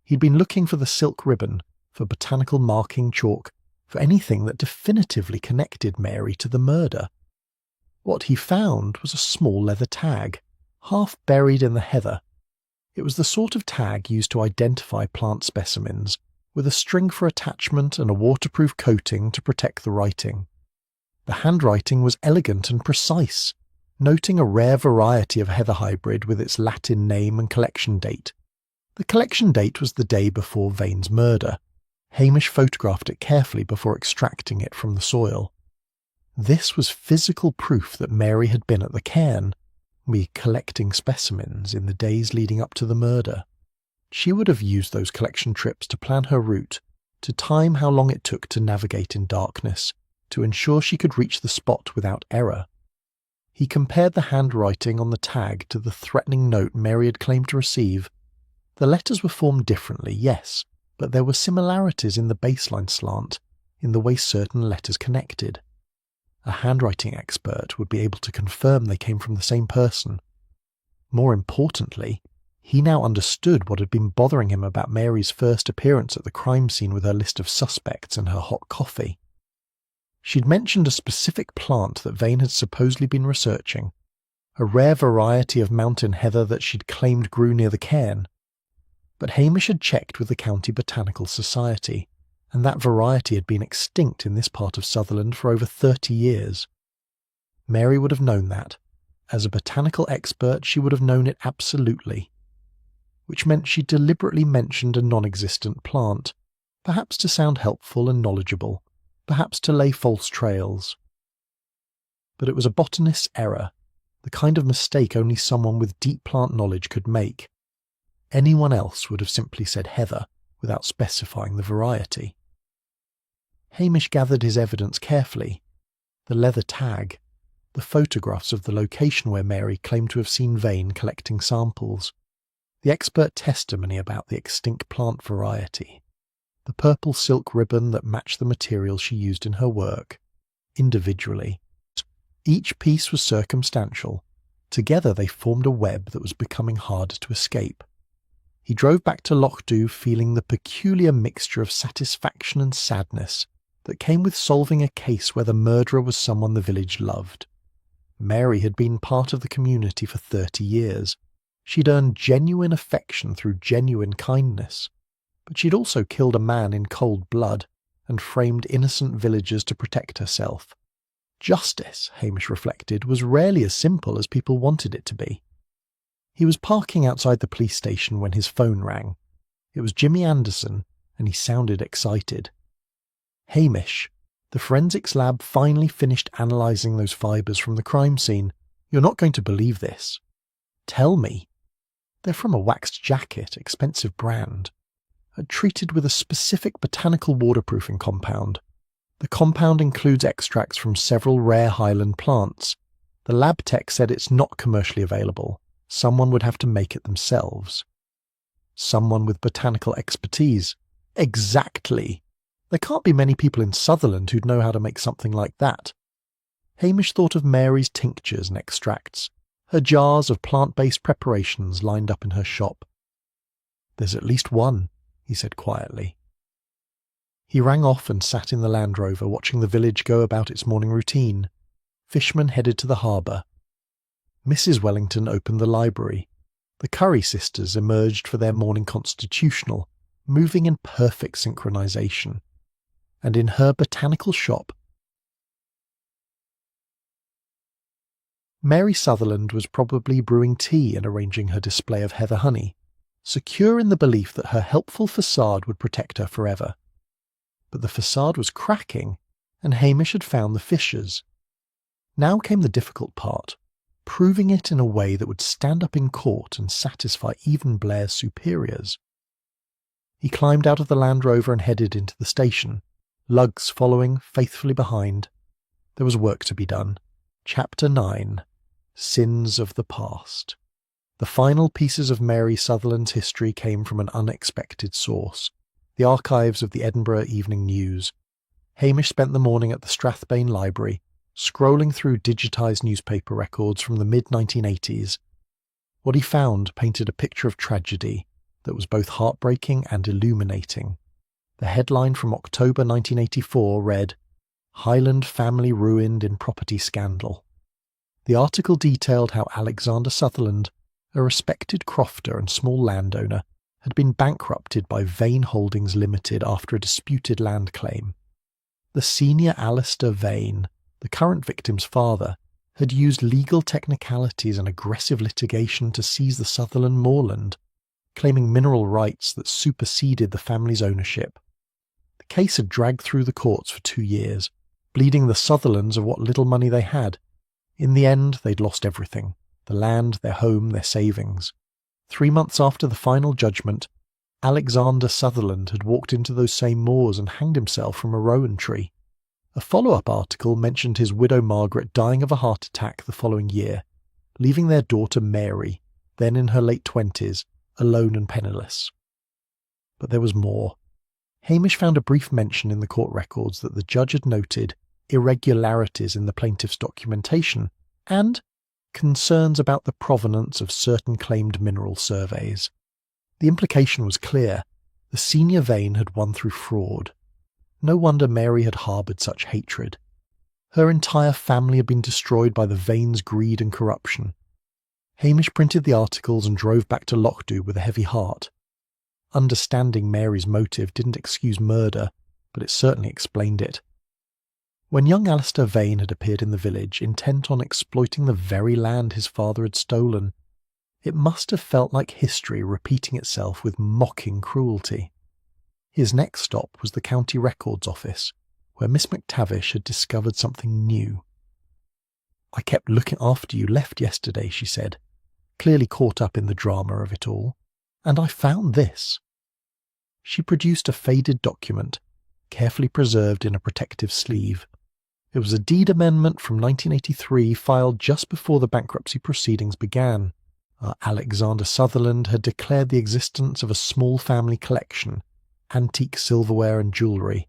He'd been looking for the silk ribbon, for botanical marking chalk, for anything that definitively connected Mary to the murder. What he found was a small leather tag, half buried in the heather. It was the sort of tag used to identify plant specimens, with a string for attachment and a waterproof coating to protect the writing. The handwriting was elegant and precise, noting a rare variety of heather hybrid with its Latin name and collection date. The collection date was the day before Vane's murder, Hamish photographed it carefully before extracting it from the soil. This was physical proof that Mary had been at the cairn, collecting specimens in the days leading up to the murder. She would have used those collection trips to plan her route, to time how long it took to navigate in darkness, to ensure she could reach the spot without error. He compared the handwriting on the tag to the threatening note Mary had claimed to receive. The letters were formed differently, yes, but there were similarities in the baseline slant, in the way certain letters connected. A handwriting expert would be able to confirm they came from the same person. More importantly, he now understood what had been bothering him about Mary's first appearance at the crime scene with her list of suspects and her hot coffee. She'd mentioned a specific plant that Vane had supposedly been researching, a rare variety of mountain heather that she'd claimed grew near the cairn. But Hamish had checked with the County Botanical Society, and that variety had been extinct in this part of Sutherland for over 30 years. Mary would have known that. As a botanical expert, she would have known it absolutely. Which meant she deliberately mentioned a non-existent plant, perhaps to sound helpful and knowledgeable, perhaps to lay false trails. But it was a botanist's error, the kind of mistake only someone with deep plant knowledge could make. Anyone else would have simply said heather, without specifying the variety. Hamish gathered his evidence carefully. The leather tag, the photographs of the location where Mary claimed to have seen Vane collecting samples, the expert testimony about the extinct plant variety, the purple silk ribbon that matched the material she used in her work, individually. Each piece was circumstantial. Together they formed a web that was becoming harder to escape. He drove back to Lochdu feeling the peculiar mixture of satisfaction and sadness that came with solving a case where the murderer was someone the village loved. Mary had been part of the community for 30 years. She'd earned genuine affection through genuine kindness. But she'd also killed a man in cold blood and framed innocent villagers to protect herself. Justice, Hamish reflected, was rarely as simple as people wanted it to be. He was parking outside the police station when his phone rang. It was Jimmy Anderson, and he sounded excited. "Hamish, the forensics lab finally finished analysing those fibres from the crime scene. You're not going to believe this." "Tell me." "They're from a waxed jacket, expensive brand. Treated with a specific botanical waterproofing compound. The compound includes extracts from several rare highland plants. The lab tech said it's not commercially available. Someone would have to make it themselves." "Someone with botanical expertise." "Exactly. There can't be many people in Sutherland who'd know how to make something like that." Hamish thought of Mary's tinctures and extracts, her jars of plant-based preparations lined up in her shop. "There's at least one," he said quietly. He rang off and sat in the Land Rover watching the village go about its morning routine. Fishermen headed to the harbour. Mrs. Wellington opened the library. The Curry sisters emerged for their morning constitutional, moving in perfect synchronisation. And in her botanical shop, Mary Sutherland was probably brewing tea and arranging her display of heather honey, secure in the belief that her helpful facade would protect her forever. But the facade was cracking, and Hamish had found the fissures. Now came the difficult part, proving it in a way that would stand up in court and satisfy even Blair's superiors. He climbed out of the Land Rover and headed into the station, lugs following faithfully behind. There was work to be done. Chapter 9. Sins of the Past. The final pieces of Mary Sutherland's history came from an unexpected source, the archives of the Edinburgh Evening News. Hamish spent the morning at the Strathbane Library, scrolling through digitised newspaper records from the mid-1980s. What he found painted a picture of tragedy that was both heartbreaking and illuminating. The headline from October 1984 read, "Highland Family Ruined in Property Scandal." The article detailed how Alexander Sutherland, a respected crofter and small landowner, had been bankrupted by Vane Holdings Limited after a disputed land claim. The senior Alistair Vane, the current victim's father, had used legal technicalities and aggressive litigation to seize the Sutherland moorland, claiming mineral rights that superseded the family's ownership. case had dragged through the courts for 2 years, bleeding the Sutherlands of what little money they had. In the end, they'd lost everything: the land, their home, their savings. 3 months after the final judgment, Alexander Sutherland had walked into those same moors and hanged himself from a rowan tree. A follow-up article mentioned his widow Margaret dying of a heart attack the following year, leaving their daughter Mary, then in her late 20s, alone and penniless. But there was more. Hamish found a brief mention in the court records that the judge had noted irregularities in the plaintiff's documentation and concerns about the provenance of certain claimed mineral surveys. The implication was clear: the senior Vane had won through fraud. No wonder Mary had harboured such hatred. Her entire family had been destroyed by the Vanes' greed and corruption. Hamish printed the articles and drove back to Lochdoub with a heavy heart. Understanding Mary's motive didn't excuse murder, but it certainly explained it. When young Alistair Vane had appeared in the village, intent on exploiting the very land his father had stolen, it must have felt like history repeating itself with mocking cruelty. His next stop was the county records office, where Miss McTavish had discovered something new. "I kept looking after you left yesterday," she said, clearly caught up in the drama of it all, "and I found this." She produced a faded document, carefully preserved in a protective sleeve. It was a deed amendment from 1983 filed just before the bankruptcy proceedings began. Alexander Sutherland had declared the existence of a small family collection, antique silverware and jewellery,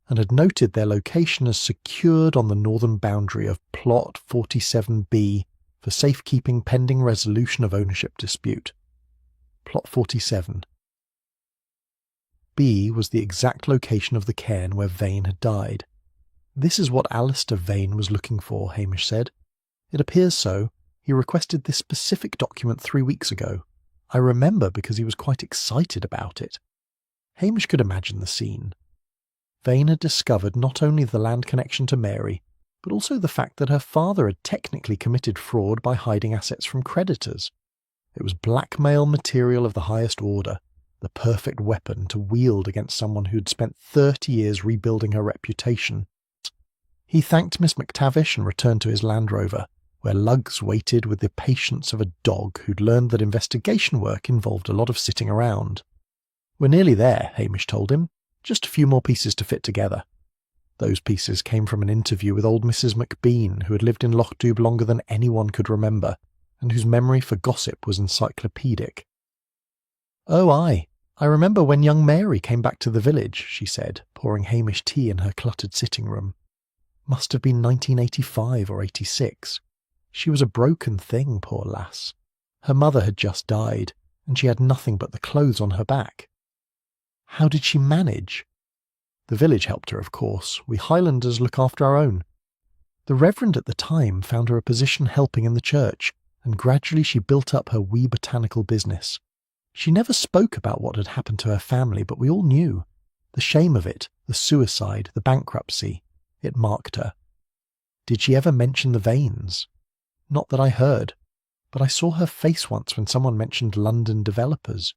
and had noted their location as secured on the northern boundary of Plot 47B for safekeeping pending resolution of ownership dispute. Plot 47. B was the exact location of the cairn where Vane had died. "This is what Alistair Vane was looking for," Hamish said. "It appears so. He requested this specific document 3 weeks ago. I remember because he was quite excited about it." Hamish could imagine the scene. Vane had discovered not only the land connection to Mary, but also the fact that her father had technically committed fraud by hiding assets from creditors. It was blackmail material of the highest order, the perfect weapon to wield against someone who had spent 30 years rebuilding her reputation. He thanked Miss McTavish and returned to his Land Rover, where Lugs waited with the patience of a dog who'd learned that investigation work involved a lot of sitting around. "We're nearly there," Hamish told him. "Just a few more pieces to fit together." Those pieces came from an interview with old Mrs. McBean, who had lived in Lochdoub longer than anyone could remember, and whose memory for gossip was encyclopedic. "Oh, I remember when young Mary came back to the village," she said, pouring Hamish tea in her cluttered sitting room. "Must have been 1985 or 86. She was a broken thing, poor lass. Her mother had just died, and she had nothing but the clothes on her back." "How did she manage?" "The village helped her, of course. We Highlanders look after our own. The Reverend at the time found her a position helping in the church, and gradually she built up her wee botanical business. She never spoke about what had happened to her family, but we all knew. The shame of it, the suicide, the bankruptcy, it marked her." "Did she ever mention the Vanes?" "Not that I heard, but I saw her face once when someone mentioned London developers.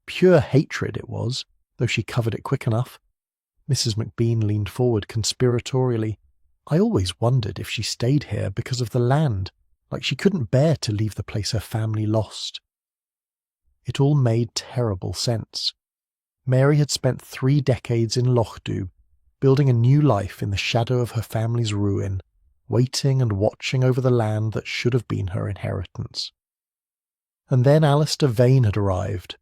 Pure hatred it was, though she covered it quick enough." Mrs. McBean leaned forward conspiratorially. "I always wondered if she stayed here because of the land, like she couldn't bear to leave the place her family lost." It all made terrible sense. Mary had spent 3 decades in Lochdoub, building a new life in the shadow of her family's ruin, waiting and watching over the land that should have been her inheritance. And then Alistair Vane had arrived,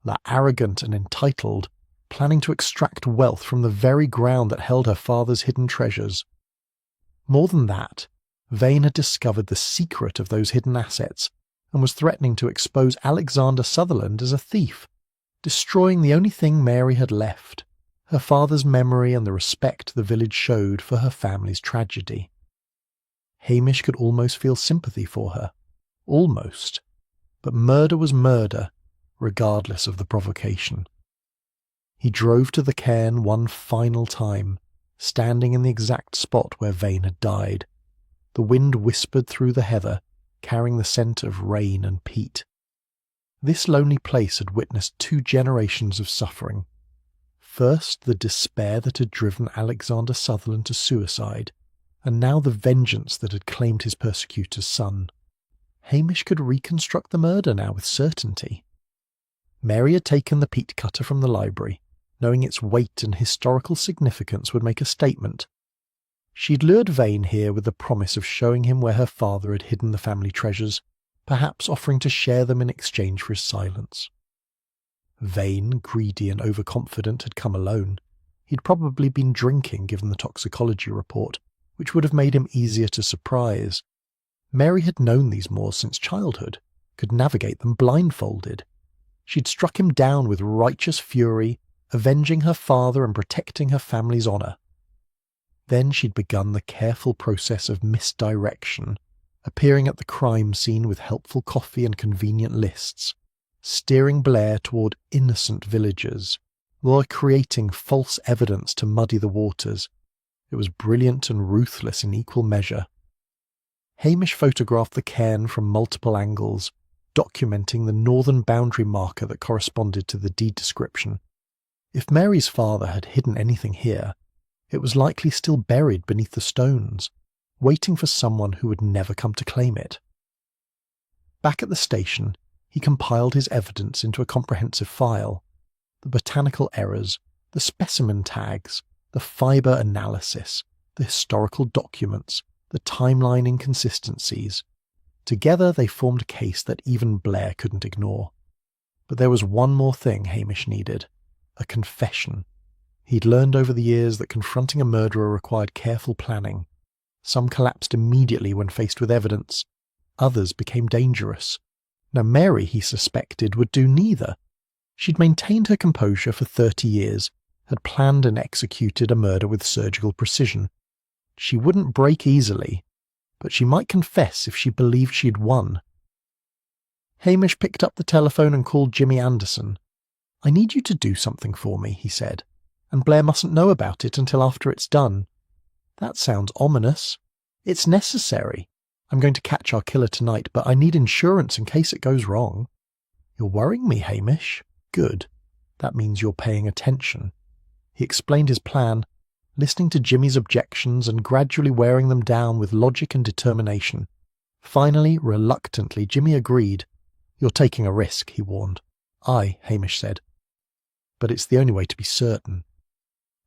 that arrogant and entitled, planning to extract wealth from the very ground that held her father's hidden treasures. More than that, Vane had discovered the secret of those hidden assets and was threatening to expose Alexander Sutherland as a thief, destroying the only thing Mary had left, her father's memory and the respect the village showed for her family's tragedy. Hamish could almost feel sympathy for her. Almost. But murder was murder, regardless of the provocation. He drove to the cairn one final time, standing in the exact spot where Vane had died. The wind whispered through the heather, carrying the scent of rain and peat. This lonely place had witnessed 2 generations of suffering. First, the despair that had driven Alexander Sutherland to suicide, and now the vengeance that had claimed his persecutor's son. Hamish could reconstruct the murder now with certainty. Mary had taken the peat cutter from the library, knowing its weight and historical significance would make a statement. She'd lured Vane here with the promise of showing him where her father had hidden the family treasures, perhaps offering to share them in exchange for his silence. Vane, greedy and overconfident, had come alone. He'd probably been drinking, given the toxicology report, which would have made him easier to surprise. Mary had known these moors since childhood, could navigate them blindfolded. She'd struck him down with righteous fury, avenging her father and protecting her family's honour. Then she'd begun the careful process of misdirection, appearing at the crime scene with helpful coffee and convenient lists, steering Blair toward innocent villagers, while creating false evidence to muddy the waters. It was brilliant and ruthless in equal measure. Hamish photographed the cairn from multiple angles, documenting the northern boundary marker that corresponded to the deed description. If Mary's father had hidden anything here, it was likely still buried beneath the stones, waiting for someone who would never come to claim it. Back at the station, he compiled his evidence into a comprehensive file. The botanical errors, the specimen tags, the fibre analysis, the historical documents, the timeline inconsistencies. Together they formed a case that even Blair couldn't ignore. But there was one more thing Hamish needed: a confession. He'd learned over the years that confronting a murderer required careful planning. Some collapsed immediately when faced with evidence. Others became dangerous. Now Mary, he suspected, would do neither. She'd maintained her composure for 30 years, had planned and executed a murder with surgical precision. She wouldn't break easily, but she might confess if she believed she'd won. Hamish picked up the telephone and called Jimmy Anderson. "I need you to do something for me," he said, "and Blair mustn't know about it until after it's done." "That sounds ominous." "It's necessary. I'm going to catch our killer tonight, but I need insurance in case it goes wrong." "You're worrying me, Hamish." "Good. That means you're paying attention." He explained his plan, listening to Jimmy's objections and gradually wearing them down with logic and determination. Finally, reluctantly, Jimmy agreed. "You're taking a risk," he warned. "Aye," Hamish said. "But it's the only way to be certain."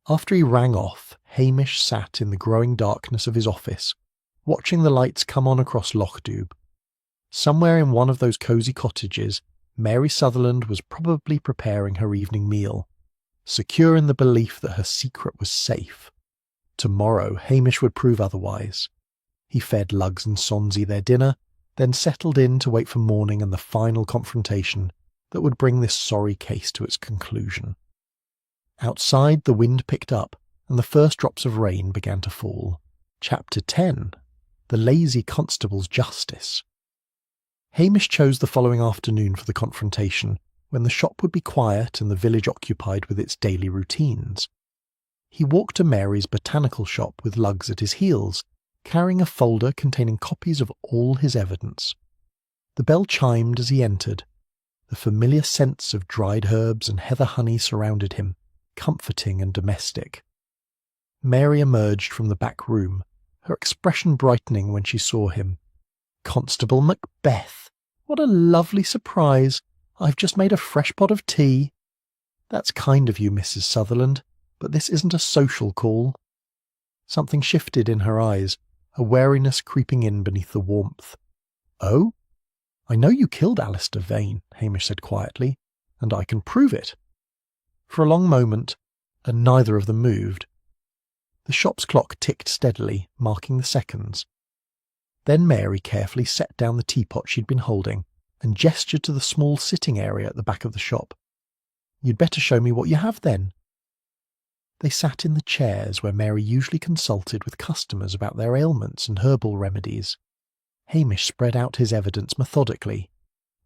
After he rang off, Hamish sat in the growing darkness of his office, watching the lights come on across Lochdoub. Somewhere in one of those cosy cottages, Mary Sutherland was probably preparing her evening meal, secure in the belief that her secret was safe. Tomorrow, Hamish would prove otherwise. He fed Lugs and Sonsie their dinner, then settled in to wait for morning and the final confrontation that would bring this sorry case to its conclusion. Outside, the wind picked up, and the first drops of rain began to fall. Chapter 10. The Lazy Constable's Justice. Hamish chose the following afternoon for the confrontation, when the shop would be quiet and the village occupied with its daily routines. He walked to Mary's botanical shop with Lugs at his heels, carrying a folder containing copies of all his evidence. The bell chimed as he entered. The familiar scents of dried herbs and heather honey surrounded him, comforting and domestic. Mary emerged from the back room, her expression brightening when she saw him. "Constable Macbeth! What a lovely surprise! I've just made a fresh pot of tea." "That's kind of you, Mrs. Sutherland, but this isn't a social call." Something shifted in her eyes, a wariness creeping in beneath the warmth. "Oh? I know you killed Alistair Vane," Hamish said quietly, "and I can prove it." For a long moment, and neither of them moved. The shop's clock ticked steadily, marking the seconds. Then Mary carefully set down the teapot she'd been holding and gestured to the small sitting area at the back of the shop. "You'd better show me what you have, then." They sat in the chairs where Mary usually consulted with customers about their ailments and herbal remedies. Hamish spread out his evidence methodically.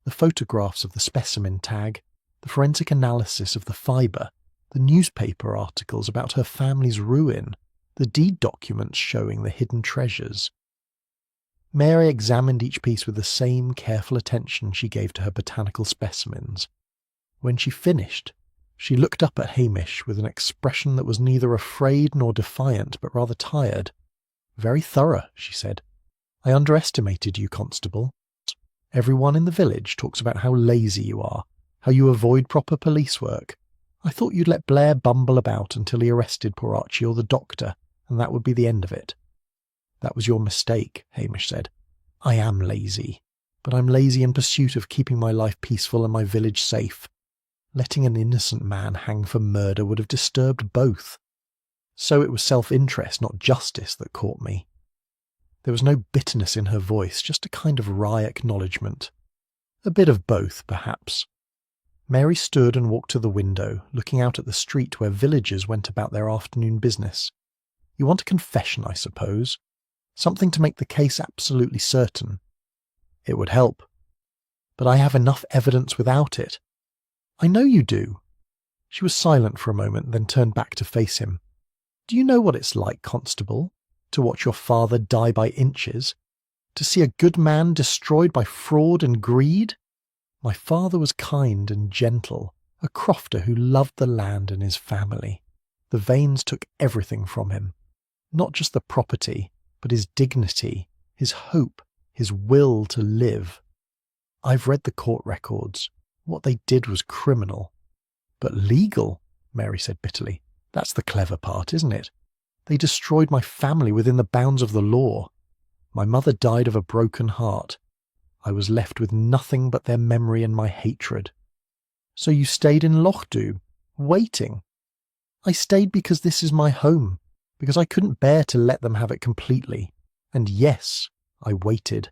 The photographs of the specimen tag, the forensic analysis of the fibre, the newspaper articles about her family's ruin, the deed documents showing the hidden treasures. Mary examined each piece with the same careful attention she gave to her botanical specimens. When she finished, She looked up at Hamish with an expression that was neither afraid nor defiant, but rather tired. "Very thorough," she said. "I underestimated you, Constable. Everyone in the village talks about how lazy you are, how you avoid proper police work. I thought you'd let Blair bumble about until he arrested poor Archie or the doctor, and that would be the end of it." "That was your mistake," Hamish said. "I am lazy, but I'm lazy in pursuit of keeping my life peaceful and my village safe. Letting an innocent man hang for murder would have disturbed both. So it was self-interest, not justice, that caught me." There was no bitterness in her voice, just a kind of wry acknowledgement. A bit of both, perhaps. Mary stood and walked to the window, looking out at the street where villagers went about their afternoon business. "You want a confession, I suppose? Something to make the case absolutely certain." "It would help." "But I have enough evidence without it." "I know you do." She was silent for a moment, then turned back to face him. "Do you know what it's like, Constable, to watch your father die by inches? To see a good man destroyed by fraud and greed? My father was kind and gentle, a crofter who loved the land and his family. The Vanes took everything from him. Not just the property, but his dignity, his hope, his will to live. I've read the court records. What they did was criminal." "But legal," Mary said bitterly. "That's the clever part, isn't it? They destroyed my family within the bounds of the law. My mother died of a broken heart. I was left with nothing but their memory and my hatred." "So you stayed in Lochdu, waiting?" "I stayed because this is my home, because I couldn't bear to let them have it completely. And yes, I waited.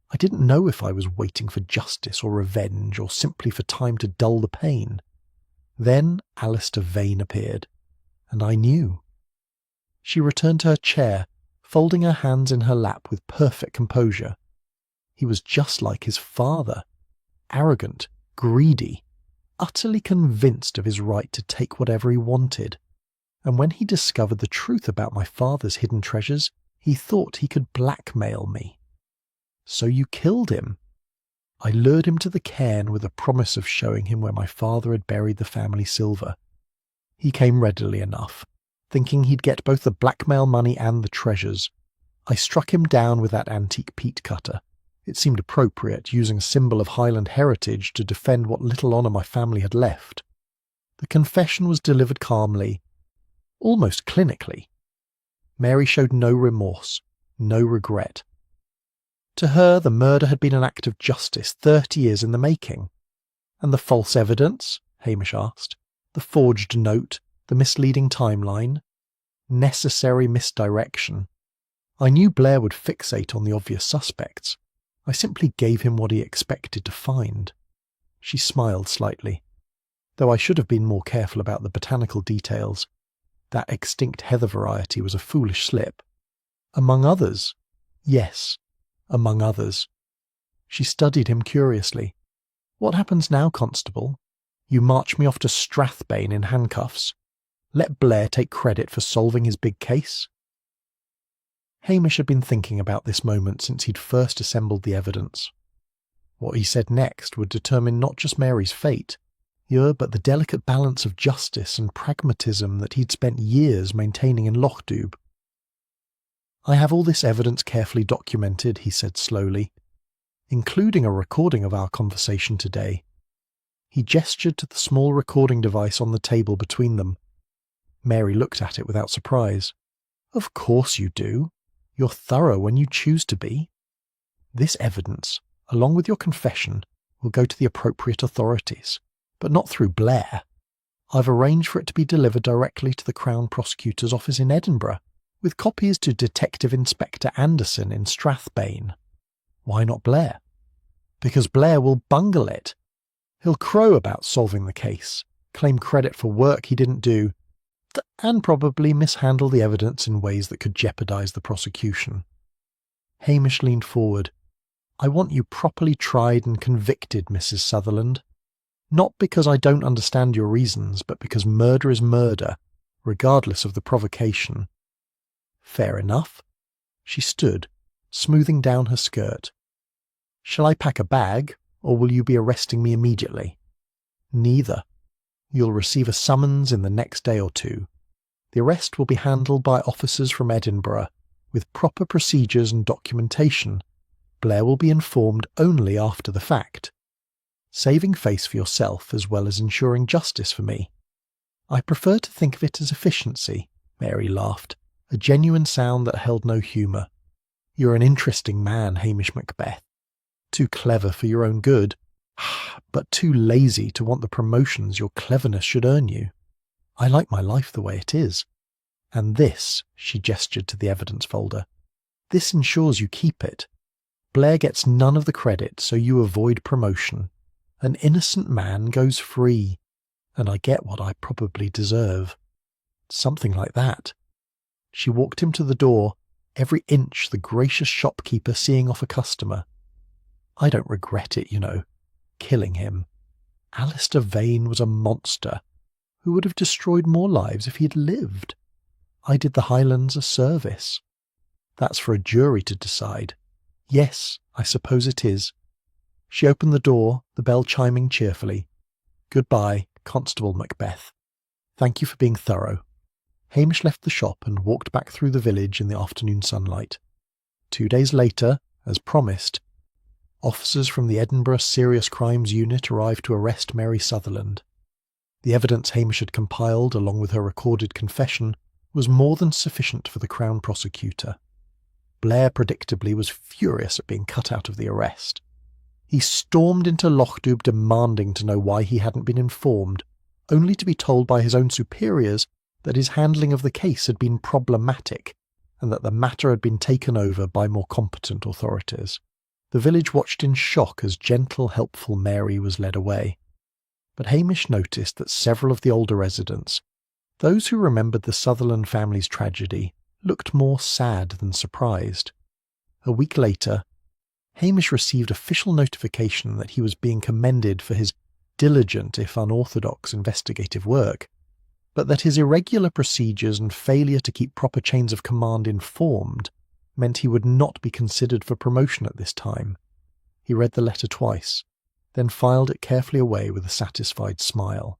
I didn't know if I was waiting for justice or revenge or simply for time to dull the pain. Then Alistair Vane appeared, and I knew." She returned to her chair, folding her hands in her lap with perfect composure. He was just like his father, arrogant, greedy, utterly convinced of his right to take whatever he wanted. And when he discovered the truth about my father's hidden treasures, he thought he could blackmail me. "So you killed him?" "I lured him to the cairn with a promise of showing him where my father had buried the family silver. He came readily enough, thinking he'd get both the blackmail money and the treasures. I struck him down with that antique peat cutter. It seemed appropriate, using a symbol of Highland heritage to defend what little honour my family had left. The confession was delivered calmly, almost clinically. Mary showed no remorse, no regret. To her, the murder had been an act of justice 30 years in the making. "And the false evidence?" Hamish asked. "The forged note, the misleading timeline? Necessary misdirection. I knew Blair would fixate on the obvious suspects. I simply gave him what he expected to find." She smiled slightly. "Though I should have been more careful about the botanical details. That extinct heather variety was a foolish slip." "Among others?" "Yes, among others." She studied him curiously. "What happens now, Constable? You march me off to Strathbane in handcuffs? Let Blair take credit for solving his big case?" Hamish had been thinking about this moment since he'd first assembled the evidence. What he said next would determine not just Mary's fate, but the delicate balance of justice and pragmatism that he'd spent years maintaining in Lochdu. "I have all this evidence carefully documented," he said slowly, "including a recording of our conversation today." He gestured to the small recording device on the table between them. Mary looked at it without surprise. "Of course you do. You're thorough when you choose to be. This evidence, along with your confession, will go to the appropriate authorities, but not through Blair. I've arranged for it to be delivered directly to the Crown Prosecutor's office in Edinburgh, with copies to Detective Inspector Anderson in Strathbane." "Why not Blair?" "Because Blair will bungle it. He'll crow about solving the case, claim credit for work he didn't do, and probably mishandle the evidence in ways that could jeopardise the prosecution." Hamish leaned forward. "I want you properly tried and convicted, Mrs. Sutherland. Not because I don't understand your reasons, but because murder is murder, regardless of the provocation." "Fair enough." She stood, smoothing down her skirt. "Shall I pack a bag, or will you be arresting me immediately?" "Neither." You'll receive a summons in the next day or two. The arrest will be handled by officers from Edinburgh, with proper procedures and documentation. Blair will be informed only after the fact. Saving face for yourself as well as ensuring justice for me. I prefer to think of it as efficiency, Mary laughed, a genuine sound that held no humour. You're an interesting man, Hamish Macbeth. Too clever for your own good, but too lazy to want the promotions your cleverness should earn you. I like my life the way it is. And this, she gestured to the evidence folder, this ensures you keep it. Blair gets none of the credit, so you avoid promotion. An innocent man goes free, and I get what I probably deserve. Something like that. She walked him to the door, every inch the gracious shopkeeper seeing off a customer. I don't regret it, you know, killing him. Alistair Vane was a monster who would have destroyed more lives if he had lived. I did the Highlands a service. That's for a jury to decide. Yes, I suppose it is. She opened the door, the bell chiming cheerfully. Goodbye, Constable Macbeth. Thank you for being thorough. Hamish left the shop and walked back through the village in the afternoon sunlight. 2 days later, as promised, officers from the Edinburgh Serious Crimes Unit arrived to arrest Mary Sutherland. The evidence Hamish had compiled, along with her recorded confession, was more than sufficient for the Crown prosecutor. Blair predictably was furious at being cut out of the arrest. He stormed into Lochdoub demanding to know why he hadn't been informed, only to be told by his own superiors that his handling of the case had been problematic and that the matter had been taken over by more competent authorities. The village watched in shock as gentle, helpful Mary was led away. But Hamish noticed that several of the older residents, those who remembered the Sutherland family's tragedy, looked more sad than surprised. A week later, Hamish received official notification that he was being commended for his diligent, if unorthodox, investigative work, but that his irregular procedures and failure to keep proper chains of command informed meant he would not be considered for promotion at this time. He read the letter twice, then filed it carefully away with a satisfied smile.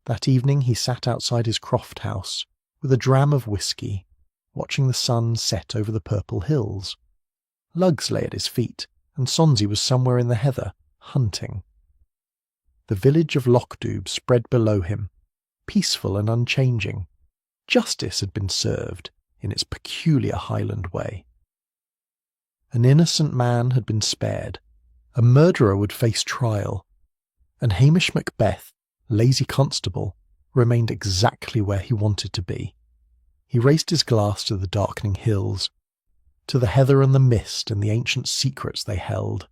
That evening he sat outside his croft house, with a dram of whisky, watching the sun set over the purple hills. Lugs lay at his feet, and Sonsie was somewhere in the heather, hunting. The village of Lochdoub spread below him, peaceful and unchanging. Justice had been served in its peculiar Highland way. An innocent man had been spared. A murderer would face trial. And Hamish Macbeth, lazy constable, remained exactly where he wanted to be. He raised his glass to the darkening hills, to the heather and the mist and the ancient secrets they held.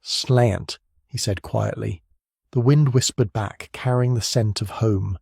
"Slant," he said quietly. The wind whispered back, carrying the scent of home